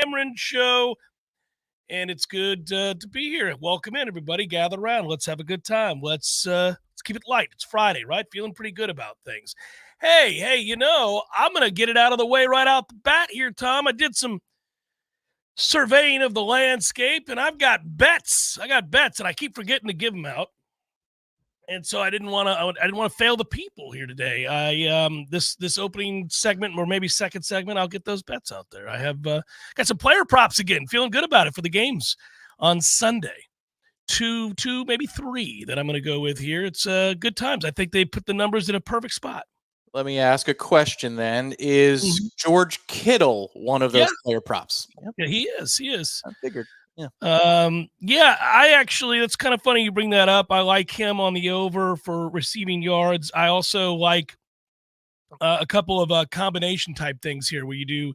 Cameron Show, and it's good to be here. Welcome in, everybody. Gather around. Let's have a good time. Let's keep it light. It's Friday, right? Feeling pretty good about things. Hey, I'm going to get it out of the way right out the bat here, Tom. I did some surveying of the landscape, and I've got bets. And I keep forgetting to give them out. And so I didn't want to fail the people here today. This opening segment, or maybe second segment, I'll get those bets out there. I have got some player props again. Feeling good about it for the games on Sunday. Two, maybe three that I'm going to go with here. It's good times. I think they put the numbers in a perfect spot. Let me ask a question then. Is George Kittle one of those player props? Yep. Yeah, he is. I figured. Yeah. I actually, that's kind of funny you bring that up. I like him on the over for receiving yards. I also like a couple of combination type things here where you do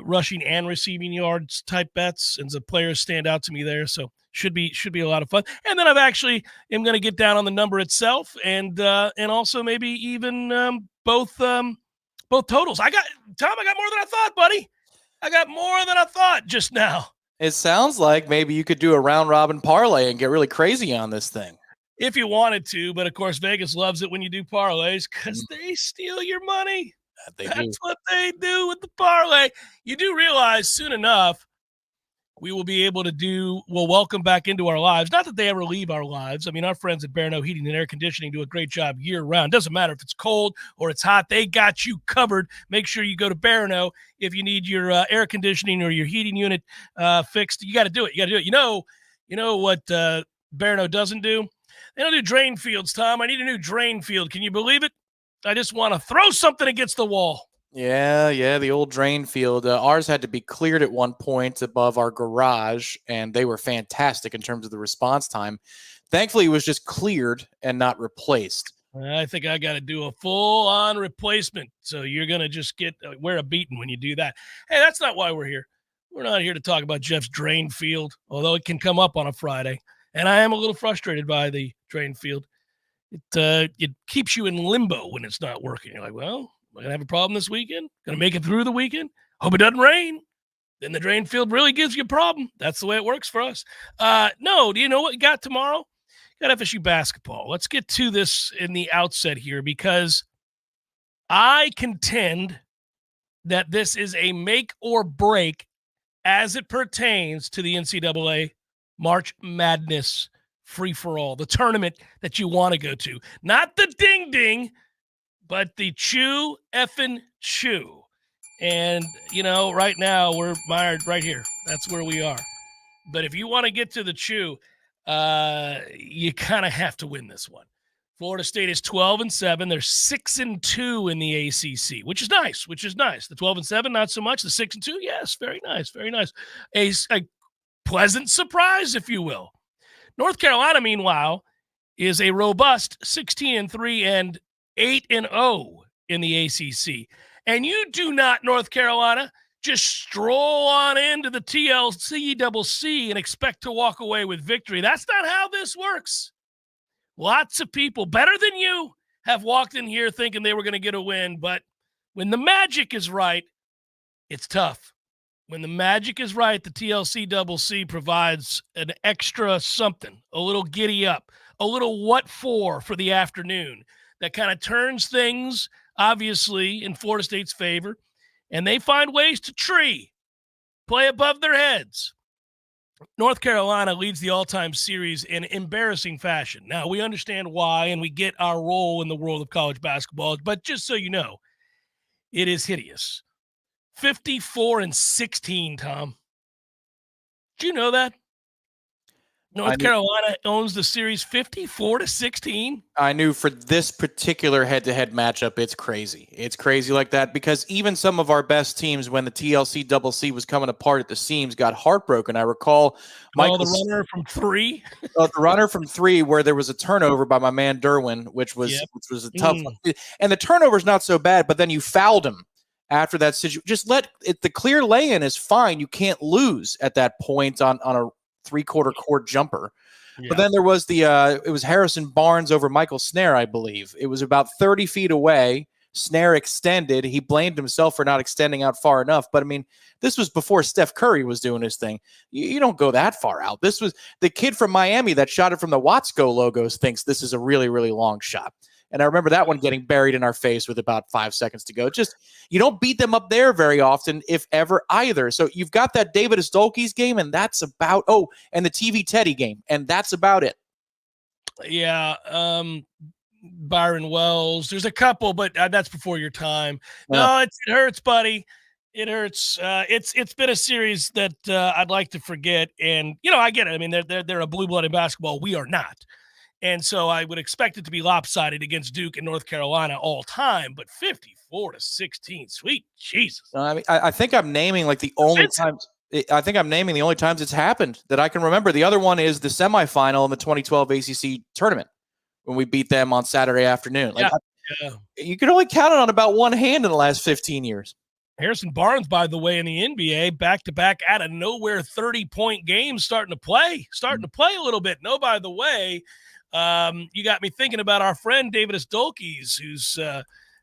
rushing and receiving yards type bets, and the players stand out to me there. So should be a lot of fun. And then I'm going to get down on the number itself and also maybe even both totals. I got more than I thought, buddy. I got more than I thought just now. It sounds like maybe you could do a round-robin parlay and get really crazy on this thing. If you wanted to, but of course Vegas loves it when you do parlays because they steal your money. That's what they do with the parlay. You do realize soon enough we will be able to welcome back into our lives. Not that they ever leave our lives. I mean, our friends at Barno Heating and Air Conditioning do a great job year-round. Doesn't matter if it's cold or it's hot. They got you covered. Make sure you go to Barno if you need your air conditioning or your heating unit fixed. You got to do it. You know what Barno doesn't do? They don't do drain fields, Tom. I need a new drain field. Can you believe it? I just want to throw something against the wall. Yeah, the old drain field. Ours had to be cleared at one point above our garage, and they were fantastic in terms of the response time. Thankfully, it was just cleared and not replaced. I think I got to do a full-on replacement, so you're going to just wear a beating when you do that. Hey, that's not why we're here. We're not here to talk about Jeff's drain field, although it can come up on a Friday, and I am a little frustrated by the drain field. It keeps you in limbo when it's not working. You're like, well, am I going to have a problem this weekend? Going to make it through the weekend? Hope it doesn't rain. Then the drain field really gives you a problem. That's the way it works for us. No, do you know what you got tomorrow? Got FSU basketball. Let's get to this in the outset here because I contend that this is a make or break as it pertains to the NCAA March Madness free-for-all, the tournament that you want to go to. Not the ding-ding, but the chew effing chew. And, right now we're mired right here. That's where we are. But if you want to get to the chew, you kind of have to win this one. Florida State is 12-7. They're 6-2 in the ACC, which is nice. The 12-7, not so much. The 6-2, yes, very nice, very nice. A pleasant surprise, if you will. North Carolina, meanwhile, is a robust 16-3 and 8-0 in the ACC. And you do not, North Carolina, just stroll on into the TLC and expect to walk away with victory. That's not how this works. Lots of people, better than you, have walked in here thinking they were going to get a win. But when the magic is right, it's tough. When the magic is right, the TLC provides an extra something, a little giddy up, a little what for the afternoon that kind of turns things, obviously, in Florida State's favor, and they find ways to play above their heads. North Carolina leads the all-time series in embarrassing fashion. Now, we understand why, and we get our role in the world of college basketball, but just so you know, it is hideous. 54-16, Tom. Did you know that? North Carolina owns the series 54-16. I knew for this particular head-to-head matchup, it's crazy. It's crazy like that because even some of our best teams, when the TLC was coming apart at the seams, got heartbroken. I recall the runner from three. The runner from three, where there was a turnover by my man Derwin, which was a tough one. And the turnover's not so bad, but then you fouled him after that situation. Just let it. The clear lay-in is fine. You can't lose at that point on a three-quarter court jumper. Yeah. But then there was it was Harrison Barnes over Michael Snare, I believe. It was about 30 feet away. snare extended. He blamed himself for not extending out far enough. But I mean, this was before Steph Curry was doing his thing. You don't go that far out. This was the kid from Miami that shot it from the Watsco logos thinks this is a really, really long shot. And I remember that one getting buried in our face with about 5 seconds to go. Just, you don't beat them up there very often, if ever, either. So you've got that David Stolke's game, and that's about, and the TV Teddy game, and that's about it. Yeah. Byron Wells. There's a couple, but that's before your time. No, it hurts, buddy. It hurts. It's been a series that I'd like to forget. And, I get it. I mean, they're a blue-blooded basketball. We are not. And so I would expect it to be lopsided against Duke and North Carolina all time, but 54-16, sweet Jesus. I mean, I think I'm naming like the only times. I think I'm naming the only times it's happened that I can remember. The other one is the semifinal in the 2012 ACC tournament when we beat them on Saturday afternoon. Like, you can only count it on about one hand in the last 15 years. Harrison Barnes, by the way, in the NBA, back-to-back out of nowhere 30-point games starting to play a little bit. No, by the way, you got me thinking about our friend David Stolkes, who's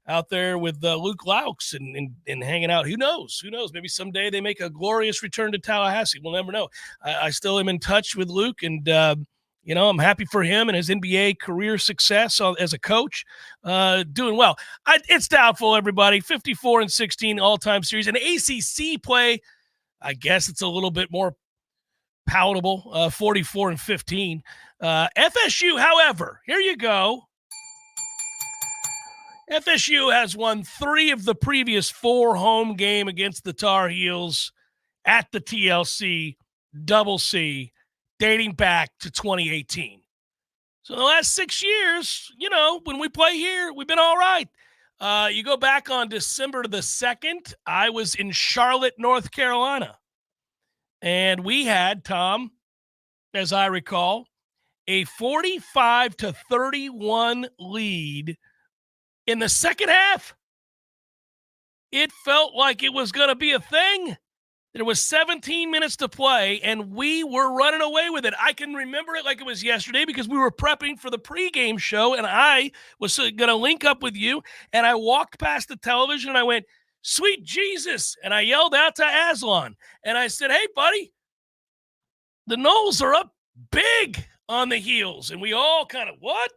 out there with Luke Laux and hanging out. Who knows? Maybe someday they make a glorious return to Tallahassee. We'll never know. I still am in touch with Luke, and I'm happy for him and his NBA career success as a coach. Doing well. It's doubtful, everybody. 54-16 all-time series. And ACC play, I guess it's a little bit more palatable, 44-15. FSU, however, here you go. FSU has won 3 of the previous 4 home game against the Tar Heels at the TLC Double C, dating back to 2018. So the last 6 years, when we play here, we've been all right. You go back on December the 2nd, I was in Charlotte, North Carolina. And we had, Tom, as I recall, a 45-31 lead in the second half. It felt like it was going to be a thing. There was 17 minutes to play, and we were running away with it. I can remember it like it was yesterday because we were prepping for the pregame show, and I was going to link up with you, and I walked past the television, and I went, "Sweet Jesus," and I yelled out to Aslan, and I said, "Hey, buddy, the Noles are up big on the Heels." And we all kind of, what?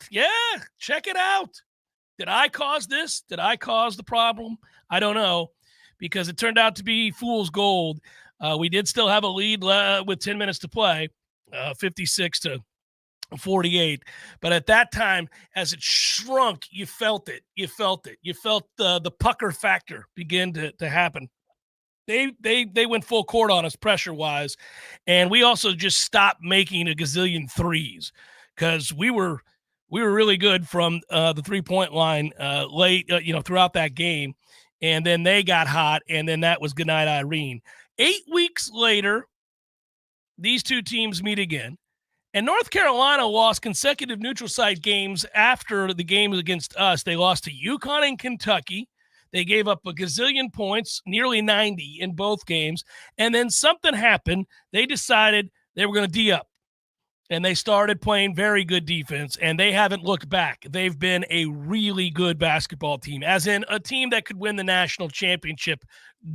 Yeah, check it out. Did I cause this? Did I cause the problem? I don't know, because it turned out to be fool's gold. We did still have a lead with 10 minutes to play, 56-48. But at that time, as it shrunk, you felt it. You felt the pucker factor begin to happen. They went full court on us pressure-wise, and we also just stopped making a gazillion threes because we were really good from the three-point line late, throughout that game, and then they got hot, and then that was goodnight Irene. 8 weeks later, these two teams meet again, and North Carolina lost consecutive neutral site games after the games against us. They lost to UConn and Kentucky. They gave up a gazillion points, nearly 90 in both games. And then something happened. They decided they were going to D-up. And they started playing very good defense, and they haven't looked back. They've been a really good basketball team, as in a team that could win the national championship,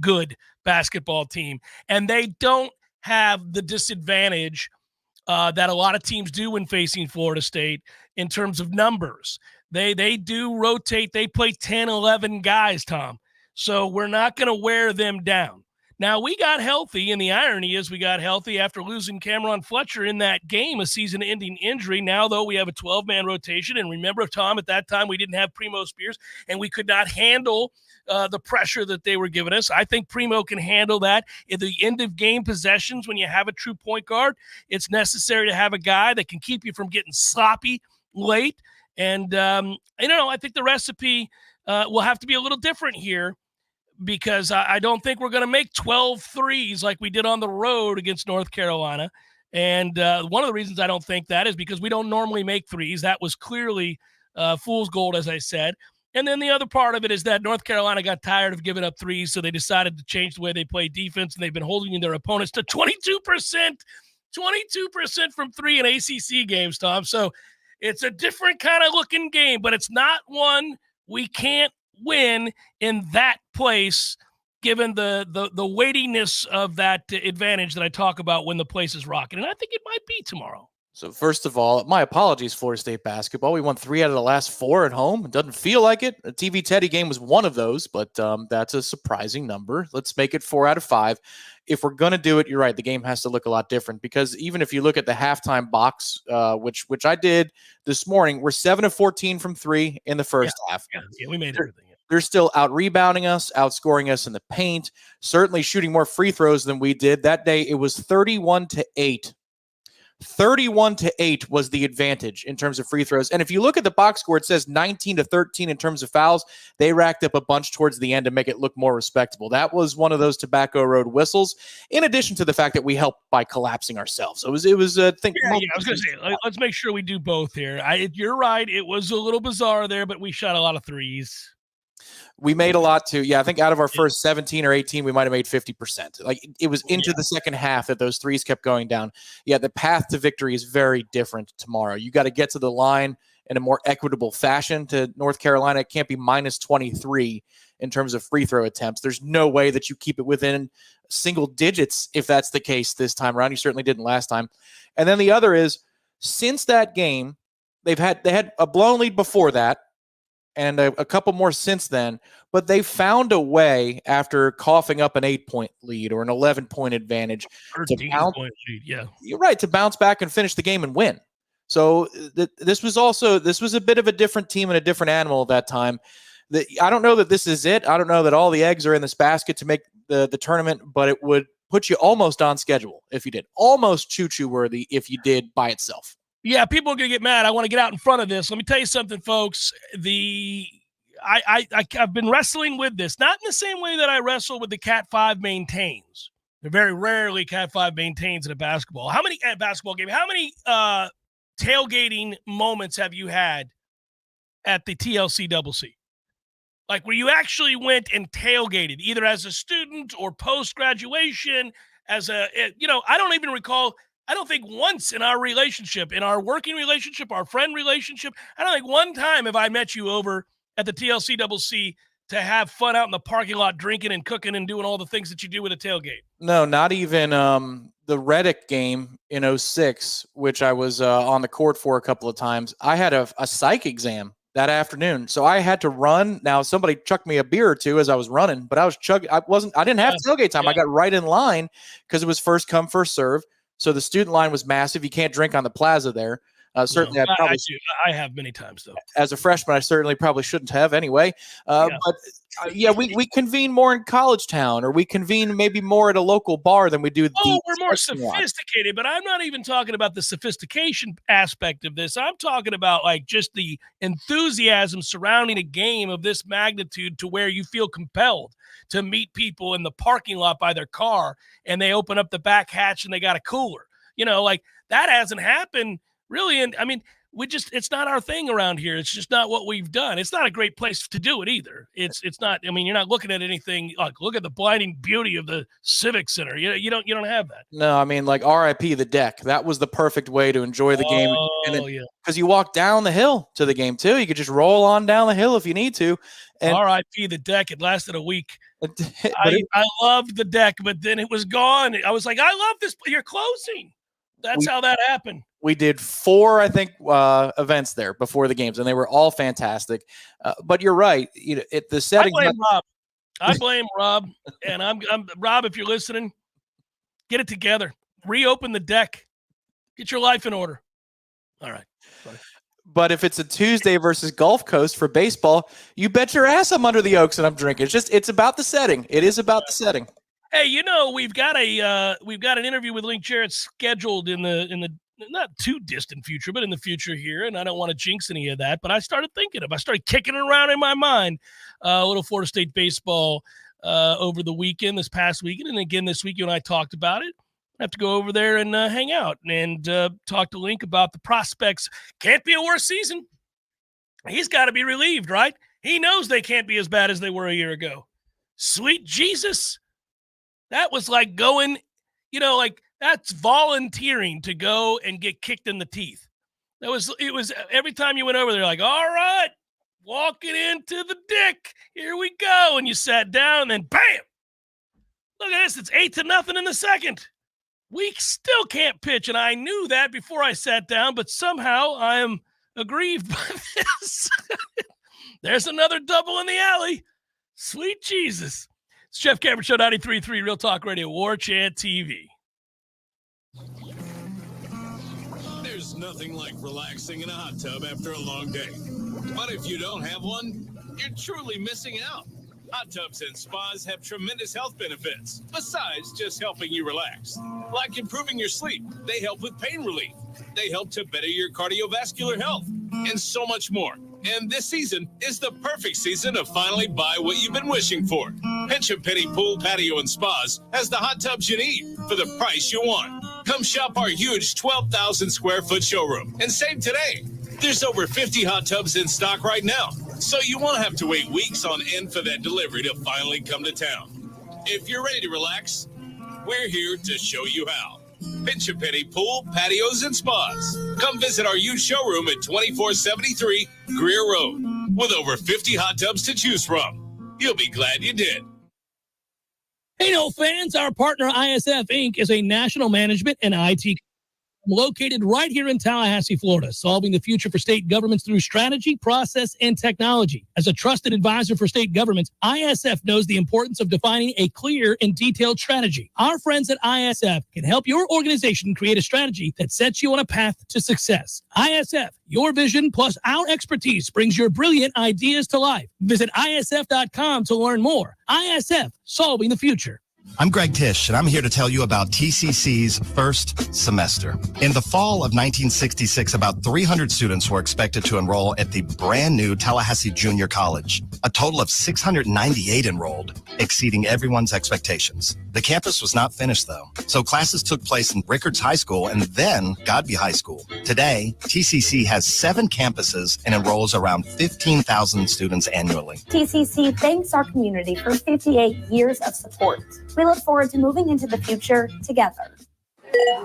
good basketball team. And they don't have the disadvantage that a lot of teams do when facing Florida State in terms of numbers. They do rotate. They play 10, 11 guys, Tom. So we're not going to wear them down. Now, we got healthy, and the irony is we got healthy after losing Cameron Fletcher in that game, a season-ending injury. Now, though, we have a 12-man rotation. And remember, Tom, at that time, we didn't have Primo Spears, and we could not handle the pressure that they were giving us. I think Primo can handle that. In the end-of-game possessions, when you have a true point guard, it's necessary to have a guy that can keep you from getting sloppy late. And, I think the recipe will have to be a little different here, because I don't think we're going to make 12 threes like we did on the road against North Carolina. And one of the reasons I don't think that is because we don't normally make threes. That was clearly fool's gold, as I said. And then the other part of it is that North Carolina got tired of giving up threes, so they decided to change the way they play defense, and they've been holding their opponents to 22% from three in ACC games, Tom. So it's a different kind of looking game, but it's not one we can't win in that place, given the weightiness of that advantage that I talk about when the place is rocking. And I think it might be tomorrow. So first of all, my apologies, Florida State basketball. We won 3 out of the last 4 at home. It doesn't feel like it. A TV Teddy game was one of those, but that's a surprising number. Let's make it 4 out of 5. If we're going to do it, you're right. The game has to look a lot different, because even if you look at the halftime box, which I did this morning, we're 7 of 14 from 3 in the first half. Yeah, we made everything. They're still out-rebounding us, outscoring us in the paint, certainly shooting more free throws than we did. That day, it was 31-8. 31-8 was the advantage in terms of free throws. And if you look at the box score, it says 19-13 in terms of fouls. They racked up a bunch towards the end to make it look more respectable. That was one of those Tobacco Road whistles, in addition to the fact that we helped by collapsing ourselves. So it was I think. Yeah, I was going to say, let's make sure we do both here. You're right. It was a little bizarre there, but we shot a lot of threes. We made a lot too. Yeah, I think out of our first 17 or 18, we might have made 50%. Like, it was into the second half that those threes kept going down. Yeah, the path to victory is very different tomorrow. You got to get to the line in a more equitable fashion. To North Carolina, it can't be minus 23 in terms of free throw attempts. There's no way that you keep it within single digits if that's the case this time around. You certainly didn't last time. And then the other is, since that game, they had a blown lead before that, and a couple more since then, but they found a way, after coughing up an 8-point lead or an 11-point advantage, point lead, yeah. You're right, to bounce back and finish the game and win. So this was a bit of a different team and a different animal at that time. I don't know that this is it. I don't know that all the eggs are in this basket to make the tournament, but it would put you almost on schedule if you did. Almost choo-choo worthy if you did by itself. Yeah, people are going to get mad. I want to get out in front of this. Let me tell you something, folks. I've been wrestling with this, not in the same way that I wrestle with the Cat 5 maintains. They're very rarely Cat 5 maintains in a basketball. How many tailgating moments have you had at the TLC-CC? Like, where you actually went and tailgated, either as a student or post-graduation, I don't even recall. I don't think once in our relationship, in our working relationship, our friend relationship, I don't think one time have I met you over at the TLC-CC to have fun out in the parking lot, drinking and cooking and doing all the things that you do with a tailgate. No, not even the Reddick game in 2006, which I was on the court for a couple of times. I had a psych exam that afternoon, so I had to run. Now, somebody chucked me a beer or two as I was running, but I was chugging. I didn't have tailgate time. Yeah. I got right in line because it was first come, first serve. So the student line was massive. You can't drink on the plaza there. Certainly, no, I have many times, though. As a freshman, I certainly probably shouldn't have anyway. We convene more in College Town, or we convene maybe more at a local bar than we do. We're more sophisticated, but I'm not even talking about the sophistication aspect of this. I'm talking about like just the enthusiasm surrounding a game of this magnitude, to where you feel compelled to meet people in the parking lot by their car, and they open up the back hatch and they got a cooler. Like that hasn't happened. Really, and I mean, it's not our thing around here. It's just not what we've done. It's not a great place to do it either. It's not. I mean, you're not looking at anything like, look at the blinding beauty of the Civic Center. You don't have that. No, I mean, like RIP the deck. That was the perfect way to enjoy the game. Because you walk down the hill to the game too. You could just roll on down the hill if you need to. And RIP the deck. It lasted a week. I loved the deck, but then it was gone. I was like, I love this. You're closing. That's how that happened. We did 4, I think, events there before the games, and they were all fantastic. But you're right. The setting. I blame Rob, and I'm Rob. If you're listening, get it together. Reopen the deck. Get your life in order. All right. Sorry. But if it's a Tuesday versus Gulf Coast for baseball, you bet your ass I'm under the Oaks and I'm drinking. It's about the setting. It is about the setting. Hey, we've got an interview with Link Jarrett scheduled in the not too distant future, but in the future here, and I don't want to jinx any of that. But I started kicking it around in my mind, a little Florida State baseball over the weekend, this past weekend, and again this week. You and I talked about it. I have to go over there and hang out and talk to Link about the prospects. Can't be a worse season. He's got to be relieved, right? He knows they can't be as bad as they were a year ago. Sweet Jesus. That was like going, that's volunteering to go and get kicked in the teeth. It was every time you went over there, like, all right, walking into the dick. Here we go. And you sat down, and then bam! Look at this. It's 8-0 in the second. We still can't pitch, and I knew that before I sat down, but somehow I am aggrieved by this. There's another double in the alley. Sweet Jesus. It's Jeff Cameron Show, 93.3 Real Talk Radio, Warchant TV. There's nothing like relaxing in a hot tub after a long day. But if you don't have one, you're truly missing out. Hot tubs and spas have tremendous health benefits, besides just helping you relax. Like improving your sleep, they help with pain relief. They help to better your cardiovascular health, and so much more. And this season is the perfect season to finally buy what you've been wishing for. Pinch a Penny Pool, Patio, and Spas has the hot tubs you need for the price you want. Come shop our huge 12,000 square foot showroom and save today. There's over 50 hot tubs in stock right now, so you won't have to wait weeks on end for that delivery to finally come to town. If you're ready to relax, we're here to show you how. Pinch a Penny Pool, Patios, and Spas. Come visit our huge showroom at 2473 Greer Road with over 50 hot tubs to choose from. You'll be glad you did. Hey, no fans, our partner ISF Inc. is a national management and IT located right here in Tallahassee, Florida, solving the future for state governments through strategy, process, and technology. As a trusted advisor for state governments, ISF knows the importance of defining a clear and detailed strategy. Our friends at ISF can help your organization create a strategy that sets you on a path to success. ISF, your vision plus our expertise brings your brilliant ideas to life. Visit isf.com to learn more. ISF, solving the future. I'm Greg Tisch, and I'm here to tell you about TCC's first semester. In the fall of 1966, about 300 students were expected to enroll at the brand new Tallahassee Junior College. A total of 698 enrolled, exceeding everyone's expectations. The campus was not finished, though, so classes took place in Rickards High School and then Godby High School. Today, TCC has 7 campuses and enrolls around 15,000 students annually. TCC thanks our community for 58 years of support. We look forward to moving into the future together.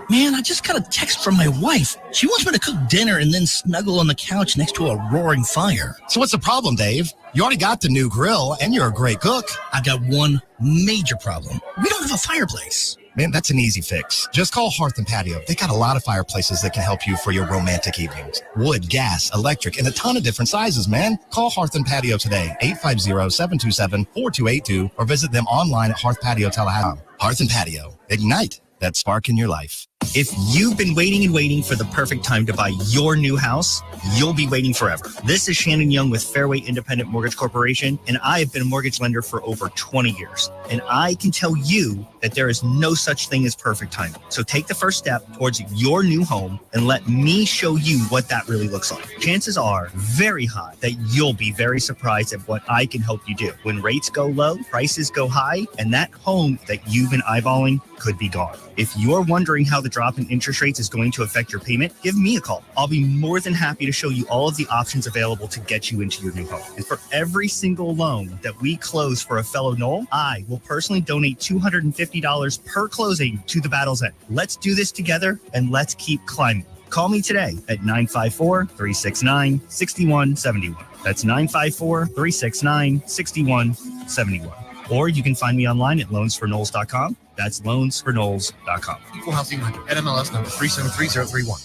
Man, I just got a text from my wife. She wants me to cook dinner and then snuggle on the couch next to a roaring fire. So what's the problem, Dave? You already got the new grill and you're a great cook. I've got one major problem. We don't have a fireplace. Man, that's an easy fix. Just call Hearth and Patio. They got a lot of fireplaces that can help you for your romantic evenings. Wood, gas, electric, and a ton of different sizes, man. Call Hearth and Patio today, 850-727-4282, or visit them online at hearthpatio.com. Hearth and Patio. Ignite that spark in your life. If you've been waiting and waiting for the perfect time to buy your new house, you'll be waiting forever. This is Shannon Young with Fairway Independent Mortgage Corporation, and I have been a mortgage lender for over 20 years. And I can tell you that there is no such thing as perfect timing. So take the first step towards your new home and let me show you what that really looks like. Chances are very high that you'll be very surprised at what I can help you do. When rates go low, prices go high, and that home that you've been eyeballing could be gone. If you're wondering how the drop in interest rates is going to affect your payment, give me a call. I'll be more than happy to show you all of the options available to get you into your new home. And for every single loan that we close for a fellow Knoll, I will personally donate $250 per closing to the Battle's End. Let's do this together and let's keep climbing. Call me today at 954-369-6171. That's 954-369-6171. Or you can find me online at loansforknolls.com. That's loansforknolls.com. Equal housing lender. NMLS number 373031.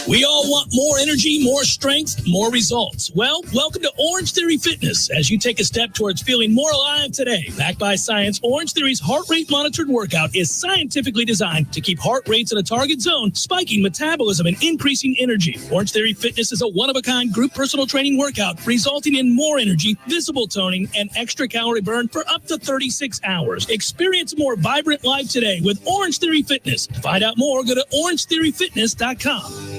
We all want more energy, more strength, more results. Well, welcome to Orange Theory Fitness as you take a step towards feeling more alive today. Backed by science, Orange Theory's heart rate monitored workout is scientifically designed to keep heart rates in a target zone, spiking metabolism and increasing energy. Orange Theory Fitness is a one-of-a-kind group personal training workout resulting in more energy, visible toning, and extra calorie burn for up to 36 hours. Experience a more vibrant life today with Orange Theory Fitness. To find out more, go to orangetheoryfitness.com.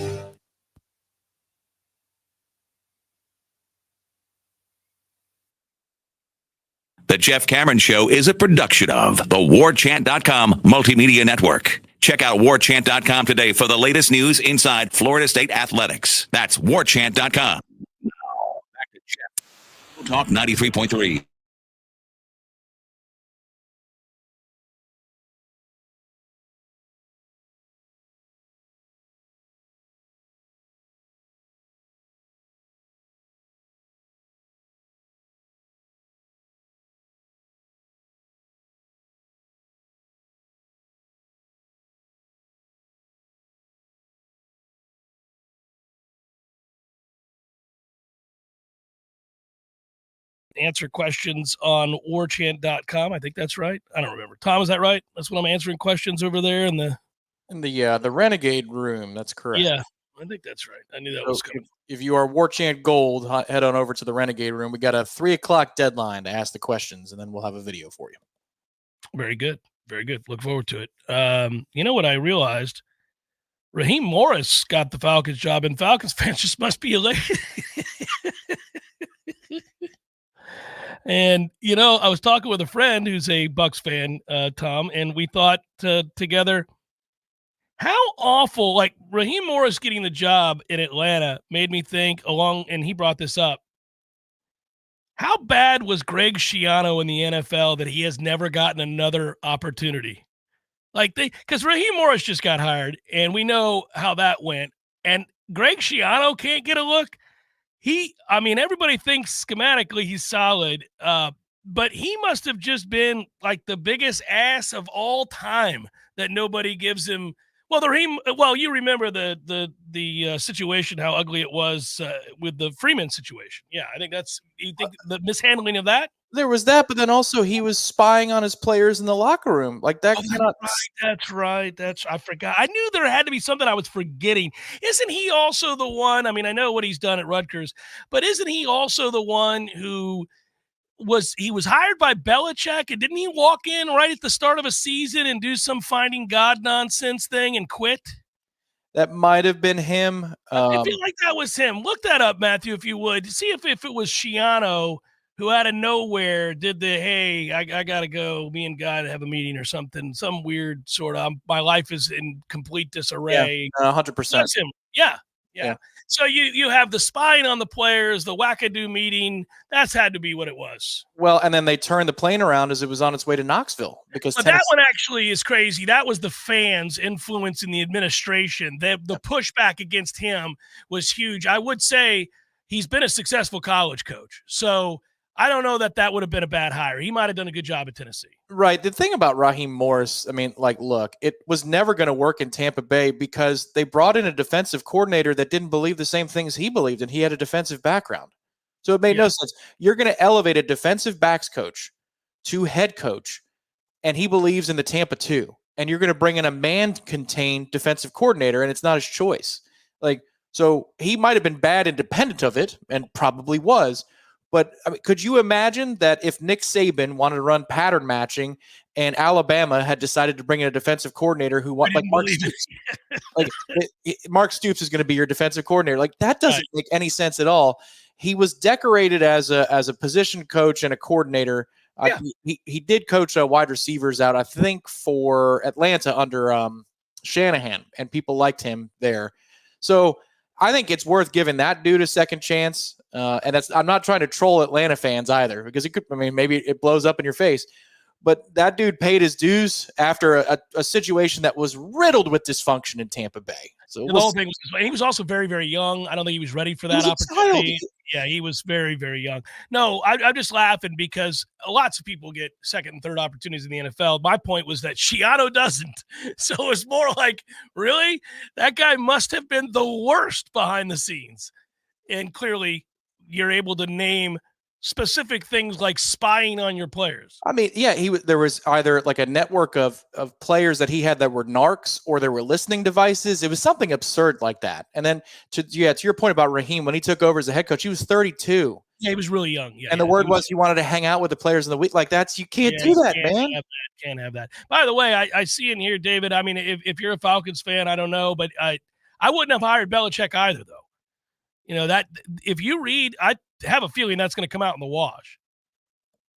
The Jeff Cameron Show is a production of the Warchant.com Multimedia Network. Check out Warchant.com today for the latest news inside Florida State athletics. That's Warchant.com. Now, back to Jeff. Talk 93.3. answer questions on warchant.com. I think that's right. I don't remember. Tom, is that right? That's when I'm answering questions over there in the Renegade room. That's correct. Yeah, I think that's right. I knew that was coming. If you are Warchant Gold, head on over to the Renegade room. We got a 3:00 deadline to ask the questions, and then we'll have a video for you. Very good. Very good. Look forward to it. You know what I realized? Raheem Morris got the Falcons job, and Falcons fans just must be elated. And, I was talking with a friend who's a Bucs fan, Tom, and we thought together, how awful, like Raheem Morris getting the job in Atlanta made me think and he brought this up. How bad was Greg Schiano in the NFL that he has never gotten another opportunity? Because Raheem Morris just got hired, and we know how that went. And Greg Schiano can't get a look. Everybody thinks schematically he's solid, but he must have just been like the biggest ass of all time that nobody gives him. Well, you remember the situation, how ugly it was with the Freeman situation. Yeah, I think you think the mishandling of that? There was that, but then also he was spying on his players in the locker room. Like that. That's right. I forgot. I knew there had to be something I was forgetting. Isn't he also the one? I mean, I know what he's done at Rutgers, but isn't he also the one who was hired by Belichick, and didn't he walk in right at the start of a season and do some finding God nonsense thing and quit? That might have been him. I feel like that was him. Look that up, Matthew, if you would. See if it was Schiano who out of nowhere did hey, I got to go, me and God have a meeting or something, some weird sort of, my life is in complete disarray. Yeah, 100%. That's him. Yeah. So you have the spying on the players, the wackadoo meeting. That's had to be what it was. Well, and then they turned the plane around as it was on its way to Knoxville. But that one actually is crazy. That was the fans influencing the administration. The pushback against him was huge. I would say he's been a successful college coach. So I don't know that would have been a bad hire. He might have done a good job at Tennessee. Right. The thing about Raheem Morris, look, it was never going to work in Tampa Bay because they brought in a defensive coordinator that didn't believe the same things he believed, and he had a defensive background. So it made no sense. You're going to elevate a defensive backs coach to head coach, and he believes in the Tampa 2. And you're going to bring in a man-contained defensive coordinator, and it's not his choice. So he might have been bad independent of it, and probably was. But could you imagine that if Nick Saban wanted to run pattern matching and Alabama had decided to bring in a defensive coordinator who like Mark Stoops, Mark Stoops is going to be your defensive coordinator? Like that doesn't make any sense at all. He was decorated as a position coach and a coordinator. He did coach wide receivers out, I think, for Atlanta under Shanahan, and people liked him there. So I think it's worth giving that dude a second chance. And I'm not trying to troll Atlanta fans either, because maybe it blows up in your face, but that dude paid his dues after a situation that was riddled with dysfunction in Tampa Bay. So the whole thing he was also very, very young. I don't think he was ready for that opportunity. Yeah, he was very, very young. No, I'm just laughing because lots of people get second and third opportunities in the NFL. My point was that Schiano doesn't. So it's more like, really? That guy must have been the worst behind the scenes. And clearly, you're able to name specific things like spying on your players. There was either like a network of players that he had that were narcs, or there were listening devices. It was something absurd like that. And then to your point about Raheem, when he took over as a head coach, he was 32. Yeah, he was really young. Yeah, and the word was he wanted to hang out with the players in the week. Like you can't do that, man. Can't have that. By the way, I see in here, David, if you're a Falcons fan, I don't know, but I wouldn't have hired Belichick either, though. That if you read, I have a feeling that's going to come out in the wash.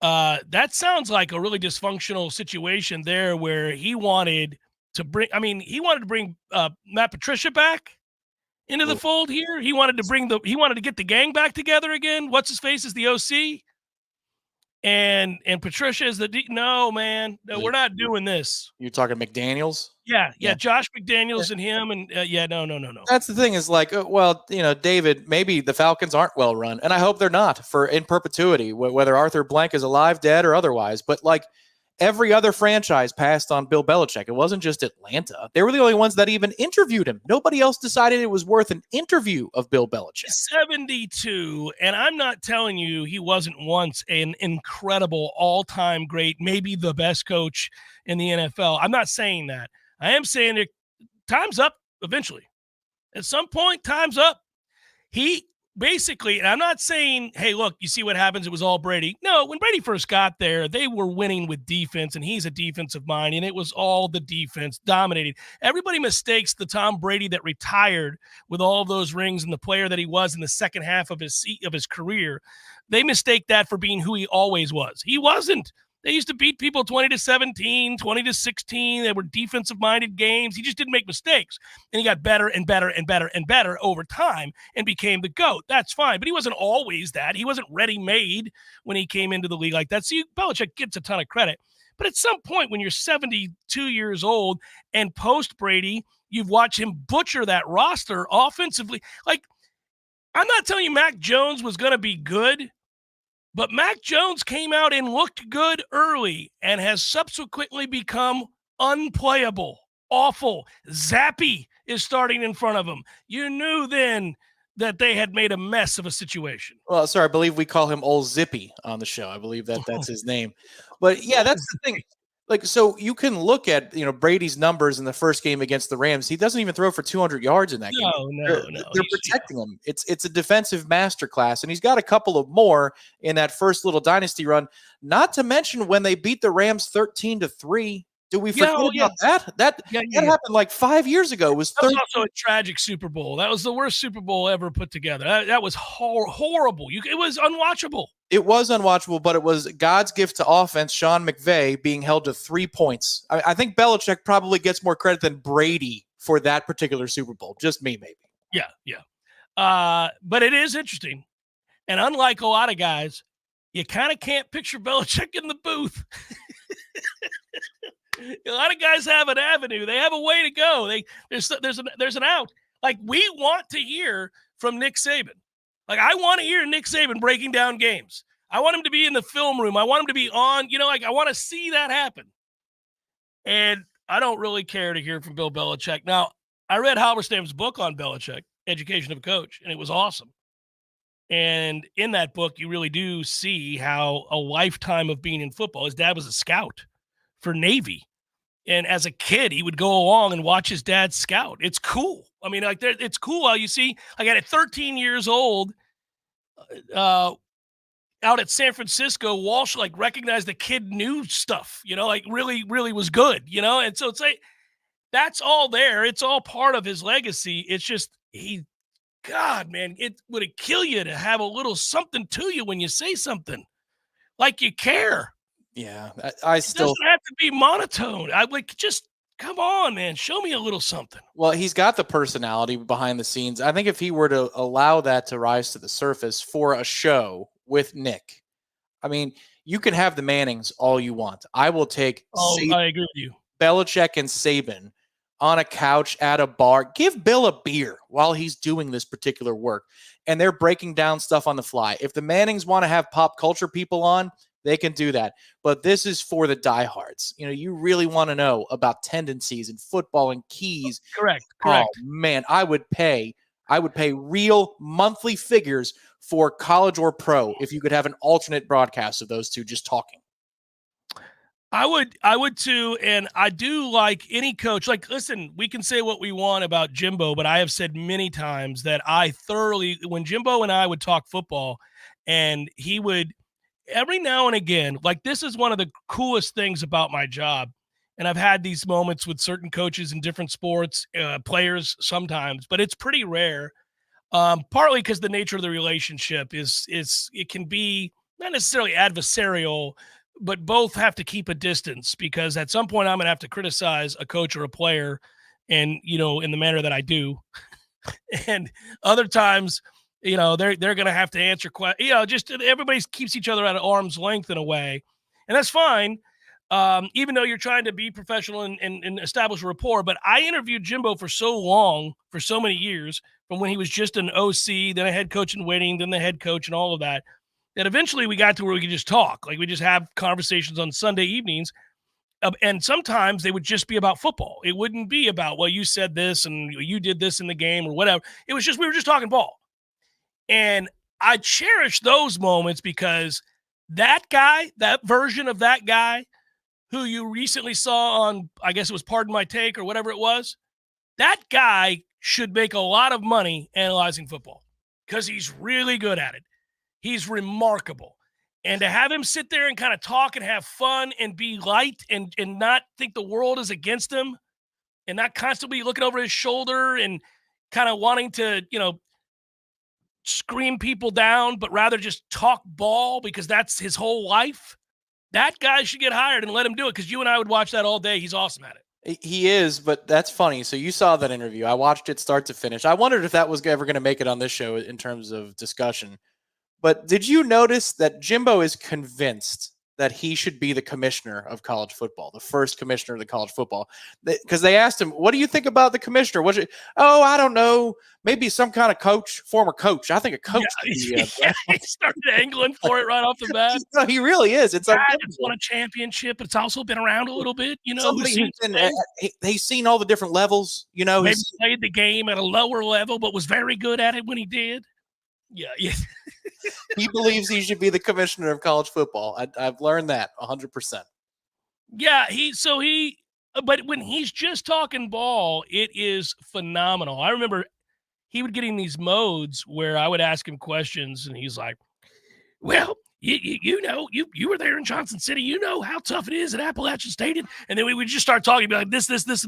That sounds like a really dysfunctional situation there, where he wanted to bring Matt Patricia back into the fold here. He wanted to get the gang back together again. What's his face is the OC, and Patricia is no, man. No, we're not doing this. You're talking McDaniels? Yeah. Josh McDaniels and him, and no. That's the thing is David, maybe the Falcons aren't well run, and I hope they're not in perpetuity, whether Arthur Blank is alive, dead, or otherwise. But Every other franchise passed on Bill Belichick. It wasn't just Atlanta. They were the only ones that even interviewed him. Nobody else decided it was worth an interview of Bill Belichick. 72, and I'm not telling you he wasn't once an incredible all-time great, maybe the best coach in the NFL. I'm not saying that. I am saying that time's up eventually. At some point, time's up. He basically, and I'm not saying, hey, look, you see what happens? It was all Brady. No, when Brady first got there, they were winning with defense, and he's a defensive mind, and it was all the defense dominating. Everybody mistakes the Tom Brady that retired with all of those rings and the player that he was in the second half of his career. They mistake that for being who he always was. He wasn't. They used to beat people 20-17, 20-16. They were defensive-minded games. He just didn't make mistakes. And he got better and better and better and better over time and became the GOAT. That's fine. But he wasn't always that. He wasn't ready-made when he came into the league like that. So Belichick gets a ton of credit. But at some point when you're 72 years old and post-Brady, you've watched him butcher that roster offensively. Like, I'm not telling you Mac Jones was going to be good, but Mac Jones came out and looked good early and has subsequently become unplayable, awful. Zappy is starting in front of him. You knew then that they had made a mess of a situation. Well, sorry, I believe we call him Old Zippy on the show. I believe that's his name. But yeah, that's the thing. Like, so you can look at, Brady's numbers in the first game against the Rams. He doesn't even throw for 200 yards in that game. No. They're protecting him. It's a defensive masterclass, and he's got a couple of more in that first little dynasty run. Not to mention when they beat the Rams 13-3. Do we forget about that? That happened like 5 years ago. That was also a tragic Super Bowl. That was the worst Super Bowl ever put together. That was horrible. It was unwatchable. It was unwatchable, but it was God's gift to offense, Sean McVay, being held to 3 points. I think Belichick probably gets more credit than Brady for that particular Super Bowl. Just me, maybe. Yeah. But it is interesting. And unlike a lot of guys, you kind of can't picture Belichick in the booth. A lot of guys have an avenue. They have a way to go. There's an out. Like, we want to hear from Nick Saban. Like, I want to hear Nick Saban breaking down games. I want him to be in the film room. I want him to be on, I want to see that happen. And I don't really care to hear from Bill Belichick. Now, I read Halberstam's book on Belichick, Education of a Coach, and it was awesome. And in that book, you really do see how a lifetime of being in football. His dad was a scout for Navy. And as a kid, he would go along and watch his dad scout. It's cool. I mean, like, it's cool how you see, like, at 13 years old, out at San Francisco, Walsh, like, recognized the kid knew stuff, like, really, really was good, And so it's like, that's all there. It's all part of his legacy. It's just, God, man, it would kill you to have a little something to you when you say something. Like, you care. Yeah, I still. It doesn't have to be monotone. I like, just come on, man. Show me a little something. Well, he's got the personality behind the scenes. I think if he were to allow that to rise to the surface for a show with Nick, I mean, you can have the Mannings all you want. I will take I agree with you. Belichick and Saban on a couch at a bar. Give Bill a beer while he's doing this particular work. And they're breaking down stuff on the fly. If the Mannings want to have pop culture people on, they can do that. But this is for the diehards. You really want to know about tendencies in football and keys. Correct. Oh, man, I would pay real monthly figures for college or pro if you could have an alternate broadcast of those two just talking. I would too, and I do like any coach. Like, listen, we can say what we want about Jimbo, but I have said many times that when Jimbo and I would talk football, and he would every now and again, like, this is one of the coolest things about my job, and I've had these moments with certain coaches in different sports, players sometimes, but it's pretty rare. Partly because the nature of the relationship is it can be not necessarily adversarial, but both have to keep a distance, because at some point I'm going to have to criticize a coach or a player, and, in the manner that I do. And other times, they're going to have to answer questions. Just everybody keeps each other at arm's length in a way. And that's fine, even though you're trying to be professional and establish a rapport. But I interviewed Jimbo for so long, for so many years, from when he was just an OC, then a head coach in waiting, then the head coach and all of that, that eventually we got to where we could just talk. Like, we just have conversations on Sunday evenings. And sometimes they would just be about football. It wouldn't be about, well, you said this and you did this in the game or whatever. It was just, we were just talking ball. And I cherish those moments because that guy, that version of that guy who you recently saw on, I guess it was Pardon My Take or whatever it was, that guy should make a lot of money analyzing football because he's really good at it. He's remarkable. And to have him sit there and kind of talk and have fun and be light and not think the world is against him and not constantly looking over his shoulder and kind of wanting to, scream people down, but rather just talk ball because that's his whole life. That guy should get hired and let him do it because you and I would watch that all day. He's awesome at it. He is, but that's funny. So you saw that interview. I watched it start to finish. I wondered if that was ever going to make it on this show in terms of discussion. But did you notice that Jimbo is convinced that he should be the commissioner of college football, the first commissioner of the college football? Because they asked him, what do you think about the commissioner? Oh, I don't know. Maybe some kind of coach, former coach. I think a coach. Yeah, he started angling for it right off the bat. No, he really is. It's won a championship, but it's also been around a little bit. He's seen all the different levels. Maybe played the game at a lower level, but was very good at it when he did. Yeah. He believes he should be the commissioner of college football. I've learned that 100%. Yeah, but when he's just talking ball, it is phenomenal. I remember he would get in these modes where I would ask him questions, and he's like, well, you were there in Johnson City. You know how tough it is at Appalachian State. And then we would just start talking about this, and this.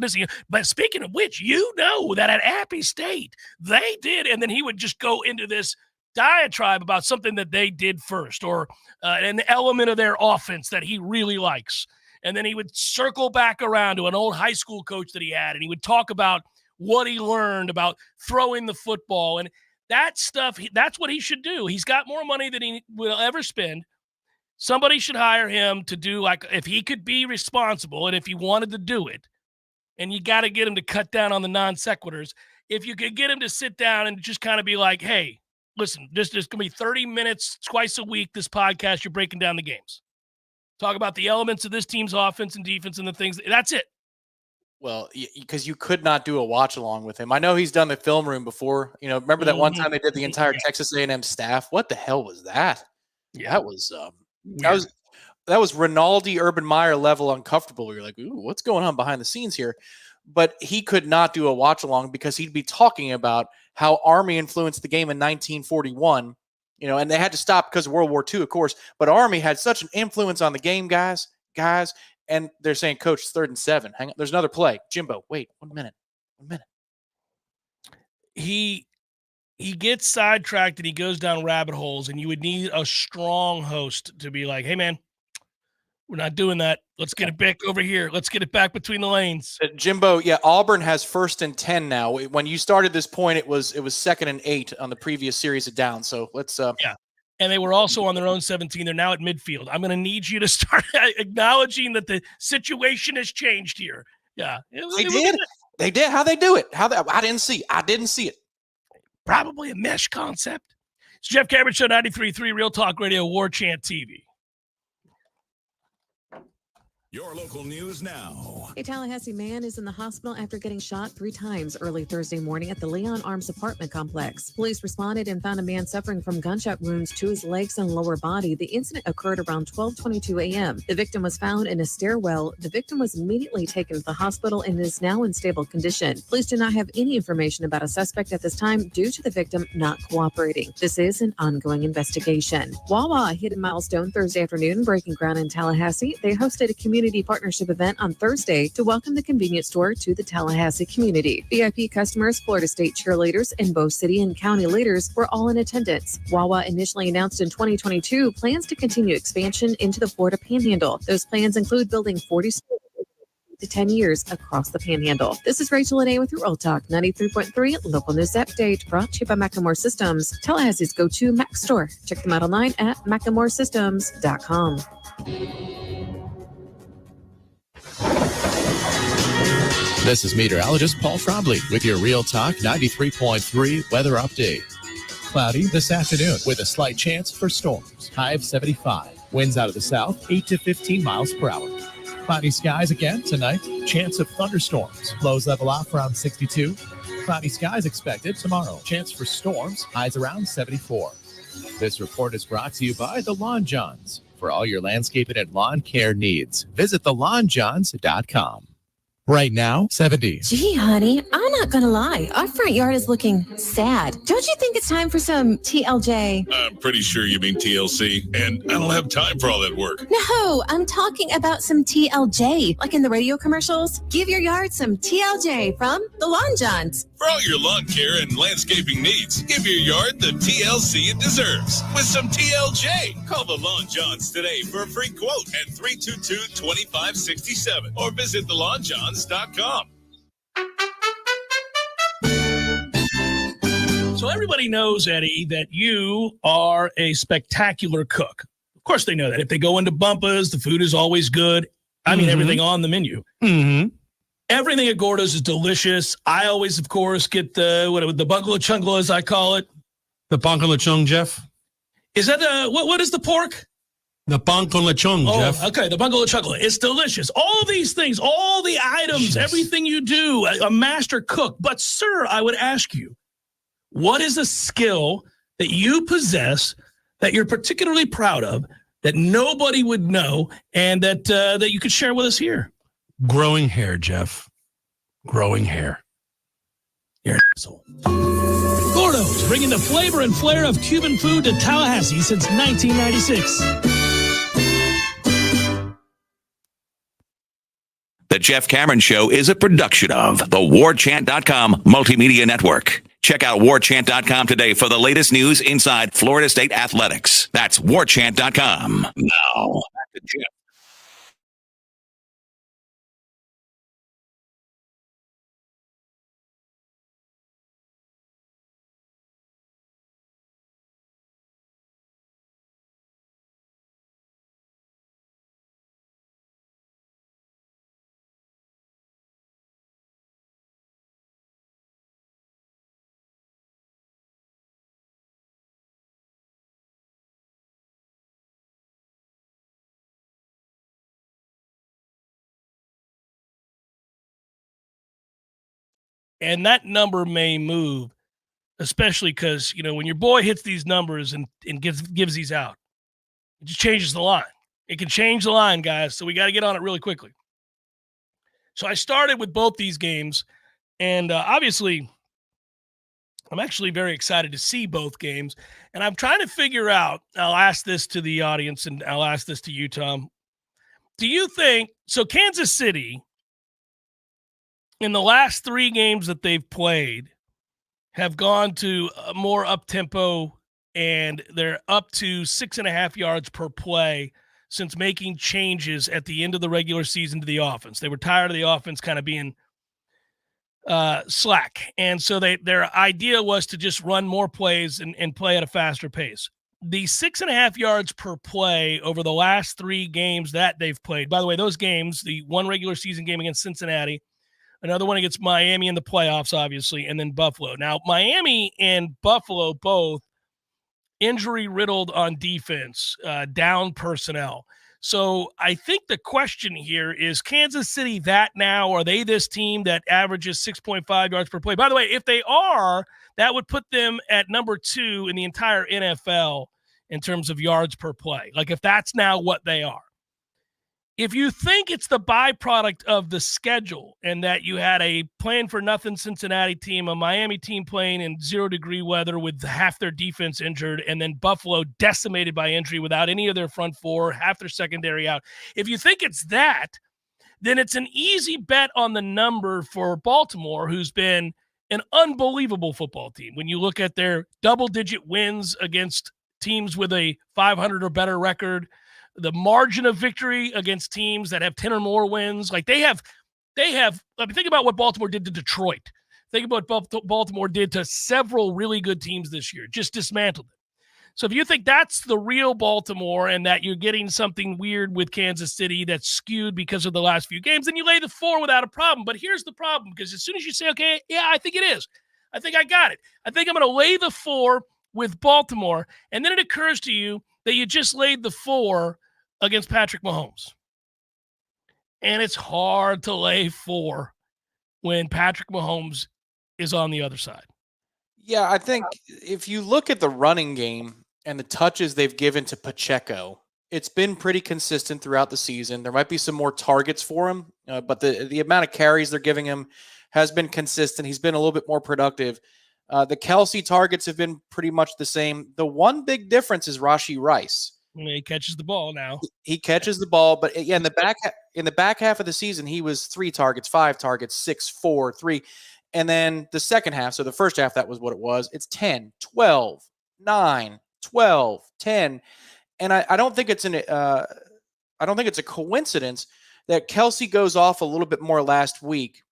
But speaking of which, that at Appy State, they did. And then he would just go into this diatribe about something that they did first or an element of their offense that he really likes. And then he would circle back around to an old high school coach that he had, and he would talk about what he learned about throwing the football. And that stuff, that's what he should do. He's got more money than he will ever spend. Somebody should hire him to do, like, if he could be responsible and if he wanted to do it, and you got to get him to cut down on the non sequiturs. If you could get him to sit down and just kind of be like, hey, listen, there's going to be 30 minutes twice a week, this podcast, you're breaking down the games. Talk about the elements of this team's offense and defense and the things. That's it. Well, because you could not do a watch along with him. I know he's done the film room before. Remember that one time they did the entire Texas A&M staff? What the hell was that? Yeah, that was Rinaldi Urban Meyer level uncomfortable. You're like, ooh, what's going on behind the scenes here? But he could not do a watch along because he'd be talking about how Army influenced the game in 1941. And they had to stop because of World War II, of course. But Army had such an influence on the game, guys. And they're saying, Coach, it's 3rd and 7. Hang on. There's another play. Jimbo, wait, 1 minute. He gets sidetracked and he goes down rabbit holes, and you would need a strong host to be like, hey, man, we're not doing that. Let's get it back over here. Let's get it back between the lanes. Jimbo, yeah, Auburn has 1st and 10 now. When you started this point, it was 2nd and 8 on the previous series of downs. So let's yeah. And they were also on their own 17. They're now at midfield. I'm going to need you to start acknowledging that the situation has changed here. Yeah. They did. How'd they do it? I didn't see it. Probably a mesh concept. It's Jeff Cameron Show, 93.3 Real Talk Radio, Warchant TV. Your local news now. A Tallahassee man is in the hospital after getting shot 3 times early Thursday morning at the Leon Arms apartment complex. Police responded and found a man suffering from gunshot wounds to his legs and lower body. The incident occurred around 12:22 a.m. The victim was found in a stairwell. The victim was immediately taken to the hospital and is now in stable condition. Police do not have any information about a suspect at this time due to the victim not cooperating. This is an ongoing investigation. Wawa hit a milestone Thursday afternoon, breaking ground in Tallahassee. They hosted a community partnership event on Thursday to welcome the convenience store to the Tallahassee community. VIP customers, Florida State cheerleaders, and both city and county leaders were all in attendance. Wawa initially announced in 2022 plans to continue expansion into the Florida Panhandle. Those plans include building 40 stores to 10 years across the Panhandle. This is Rachel Lene with your Real Talk 93.3 Local News Update, brought to you by Macklemore Systems, Tallahassee's go-to Mac store. Check them out online at MacklemoreSystems.com. This is meteorologist Paul Frobley with your Real Talk 93.3 weather update. Cloudy this afternoon with a slight chance for storms. High of 75. Winds out of the south, 8 to 15 miles per hour. Cloudy skies again tonight. Chance of thunderstorms. Lows level off around 62. Cloudy skies expected tomorrow. Chance for storms. Highs around 74. This report is brought to you by the Lawn Johns. For all your landscaping and lawn care needs, visit thelawnjohns.com. Right now, 70. Gee, honey, I'm not gonna lie. Our front yard is looking sad. Don't you think it's time for some TLJ? I'm pretty sure you mean TLC, and I don't have time for all that work. No, I'm talking about some TLJ, like in the radio commercials. Give your yard some TLJ from the Lawn Johns. For all your lawn care and landscaping needs, give your yard the TLC it deserves with some TLJ. Call the Lawn Johns today for a free quote at 322-2567 or visit thelawnjohns.com. So everybody knows, Eddie, that you are a spectacular cook. Of course they know that. If they go into Bumpa's, the food is always good. I mean, everything on the menu. Mm-hmm. Everything at Gordo's is delicious. I always, of course, get the bungalow chungla, as I call it. The bangkong lechong, Jeff. Is that what is the pork? The bangkong lechong, Jeff. Okay, the bungalow chungla. It's delicious. All these things, all the items, everything you do, a master cook. But, sir, I would ask you, what is a skill that you possess that you're particularly proud of that nobody would know and that you could share with us here? Growing hair, Jeff. Growing hair. You're an asshole. Gordo's, bringing the flavor and flair of Cuban food to Tallahassee since 1996. The Jeff Cameron Show is a production of the Warchant.com Multimedia Network. Check out Warchant.com today for the latest news inside Florida State athletics. That's Warchant.com. Now, back to Jeff. And that number may move, especially because, when your boy hits these numbers and gives these out, it just changes the line. It can change the line, guys, so we got to get on it really quickly. So I started with both these games, and obviously I'm actually very excited to see both games, and I'm trying to figure out, I'll ask this to the audience, and I'll ask this to you, Tom. Do you think, so Kansas City, in the last 3 games that they've played, have gone to a more up-tempo, and they're up to 6.5 yards per play since making changes at the end of the regular season to the offense. They were tired of the offense kind of being slack. And so their idea was to just run more plays and play at a faster pace. The 6.5 yards per play over the last 3 games that they've played, by the way, those games, the one regular season game against Cincinnati, another one against Miami in the playoffs, obviously, and then Buffalo. Now, Miami and Buffalo both injury-riddled on defense, down personnel. So I think the question here is, Kansas City that now? Are they this team that averages 6.5 yards per play? By the way, if they are, that would put them at number 2 in the entire NFL in terms of yards per play. Like, if that's now what they are. If you think it's the byproduct of the schedule and that you had a playing-for-nothing Cincinnati team, a Miami team playing in 0-degree weather with half their defense injured, and then Buffalo decimated by injury without any of their front 4, half their secondary out. If you think it's that, then it's an easy bet on the number for Baltimore, who's been an unbelievable football team. When you look at their double-digit wins against teams with a 500 or better record, the margin of victory against teams that have 10 or more wins. Like they have, I mean, think about what Baltimore did to Detroit. Think about what Baltimore did to several really good teams this year, just dismantled it. So if you think that's the real Baltimore and that you're getting something weird with Kansas City that's skewed because of the last few games, then you lay the 4 without a problem. But here's the problem, because as soon as you say, okay, yeah, I think it is. I think I got it. I think I'm going to lay the 4 with Baltimore. And then it occurs to you that you just laid the 4 against Patrick Mahomes. And it's hard to lay 4 when Patrick Mahomes is on the other side. Yeah, I think if you look at the running game and the touches they've given to Pacheco, it's been pretty consistent throughout the season. There might be some more targets for him, but the amount of carries they're giving him has been consistent. He's been a little bit more productive. The Kelsey targets have been pretty much the same. The one big difference is Rashee Rice. He catches the ball now. He catches the ball, but yeah, in the back half of the season, he was 3 targets, 5 targets, 6, 4, 3. And then the second half, so the first half, that was what it was. It's 10, 12, 9, 12, 10. And I don't think it's a coincidence that Kelsey goes off a little bit more last week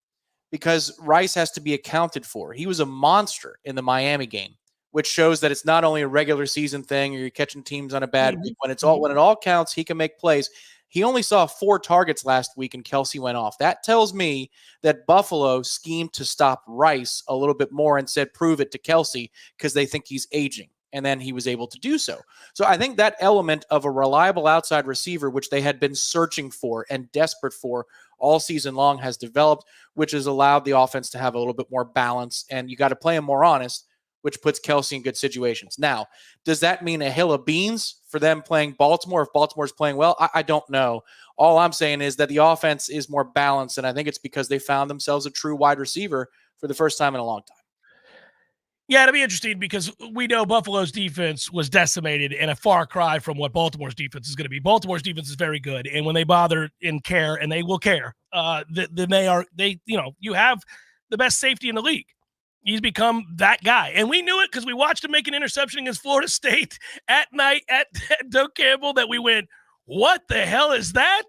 because Rice has to be accounted for. He was a monster in the Miami game, which shows that it's not only a regular season thing or you're catching teams on a bad week. When it all counts, he can make plays. He only saw 4 targets last week and Kelsey went off. That tells me that Buffalo schemed to stop Rice a little bit more and said, prove it to Kelsey because they think he's aging. And then he was able to do so. So I think that element of a reliable outside receiver, which they had been searching for and desperate for all season long, has developed, which has allowed the offense to have a little bit more balance. And you got to play him more honest, which puts Kelsey in good situations. Now, does that mean a hill of beans for them playing Baltimore if Baltimore's playing well? I don't know. All I'm saying is that the offense is more balanced, and I think it's because they found themselves a true wide receiver for the first time in a long time. Yeah, it'll be interesting because we know Buffalo's defense was decimated and a far cry from what Baltimore's defense is going to be. Baltimore's defense is very good, and when they bother and care, and they will care, then you have the best safety in the league. He's become that guy. And we knew it because we watched him make an interception against Florida State at night at Doak Campbell that we went, what the hell is that?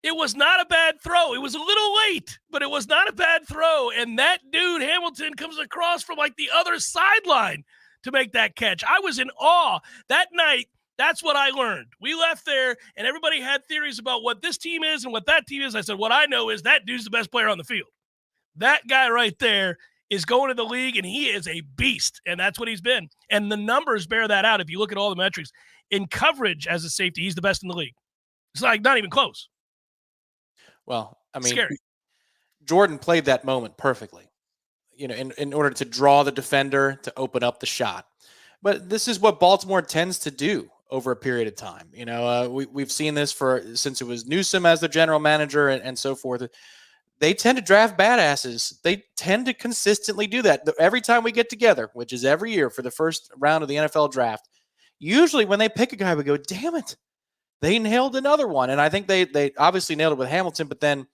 It was not a bad throw. It was a little late, but it was not a bad throw. And that dude, Hamilton, comes across from like the other sideline to make that catch. I was in awe. That night, that's what I learned. We left there, and everybody had theories about what this team is and what that team is. I said, what I know is that dude's the best player on the field. That guy right there is going to the league, and he is a beast, and that's what he's been. And the numbers bear that out. If you look at all the metrics, in coverage as a safety, he's the best in the league. It's like not even close. Well, I mean, scary. Jordan played that moment perfectly, in order to draw the defender to open up the shot. But this is what Baltimore tends to do over a period of time. We've seen this since it was Newsom as the general manager and so forth. They tend to draft badasses. They tend to consistently do that. Every time we get together, which is every year for the first round of the NFL draft, usually when they pick a guy, we go, damn it, they nailed another one. And I think they obviously nailed it with Hamilton, but then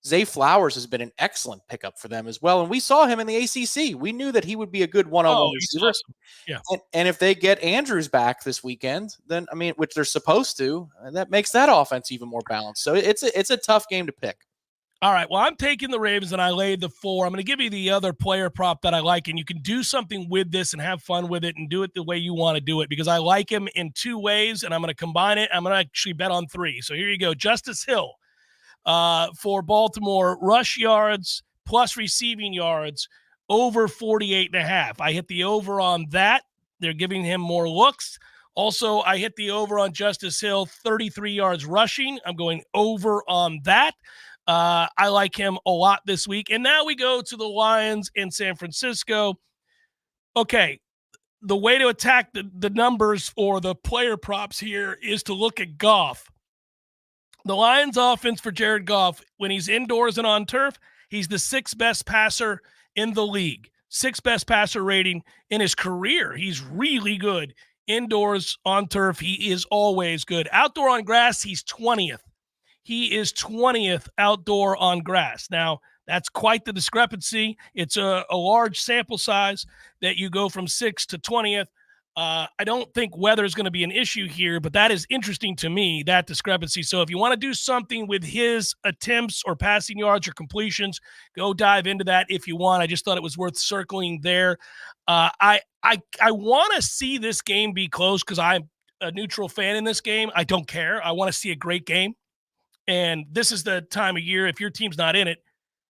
Zay Flowers has been an excellent pickup for them as well. And we saw him in the ACC. We knew that he would be a good one-on-one receiver. Awesome. Yeah. And if they get Andrews back this weekend, then, which they're supposed to, that makes that offense even more balanced. So it's a tough game to pick. All right, well, I'm taking the Ravens, and I laid the 4. I'm going to give you the other player prop that I like, and you can do something with this and have fun with it and do it the way you want to do it because I like him in 2 ways, and I'm going to combine it. I'm going to actually bet on 3. So here you go. Justice Hill for Baltimore, rush yards plus receiving yards over 48.5. I hit the over on that. They're giving him more looks. Also, I hit the over on Justice Hill, 33 yards rushing. I'm going over on that. I like him a lot this week. And now we go to the Lions in San Francisco. Okay, the way to attack the numbers for the player props here is to look at Goff. The Lions offense for Jared Goff, when he's indoors and on turf, he's the 6th best passer in the league. 6th best passer rating in his career. He's really good. Indoors on turf, he is always good. Outdoor on grass, he's 20th. He is 20th outdoor on grass. Now, that's quite the discrepancy. It's a large sample size that you go from 6th to 20th. I don't think weather is going to be an issue here, but that is interesting to me, that discrepancy. So if you want to do something with his attempts or passing yards or completions, go dive into that if you want. I just thought it was worth circling there. I want to see this game be close because I'm a neutral fan in this game. I don't care. I want to see a great game. And this is the time of year, if your team's not in it,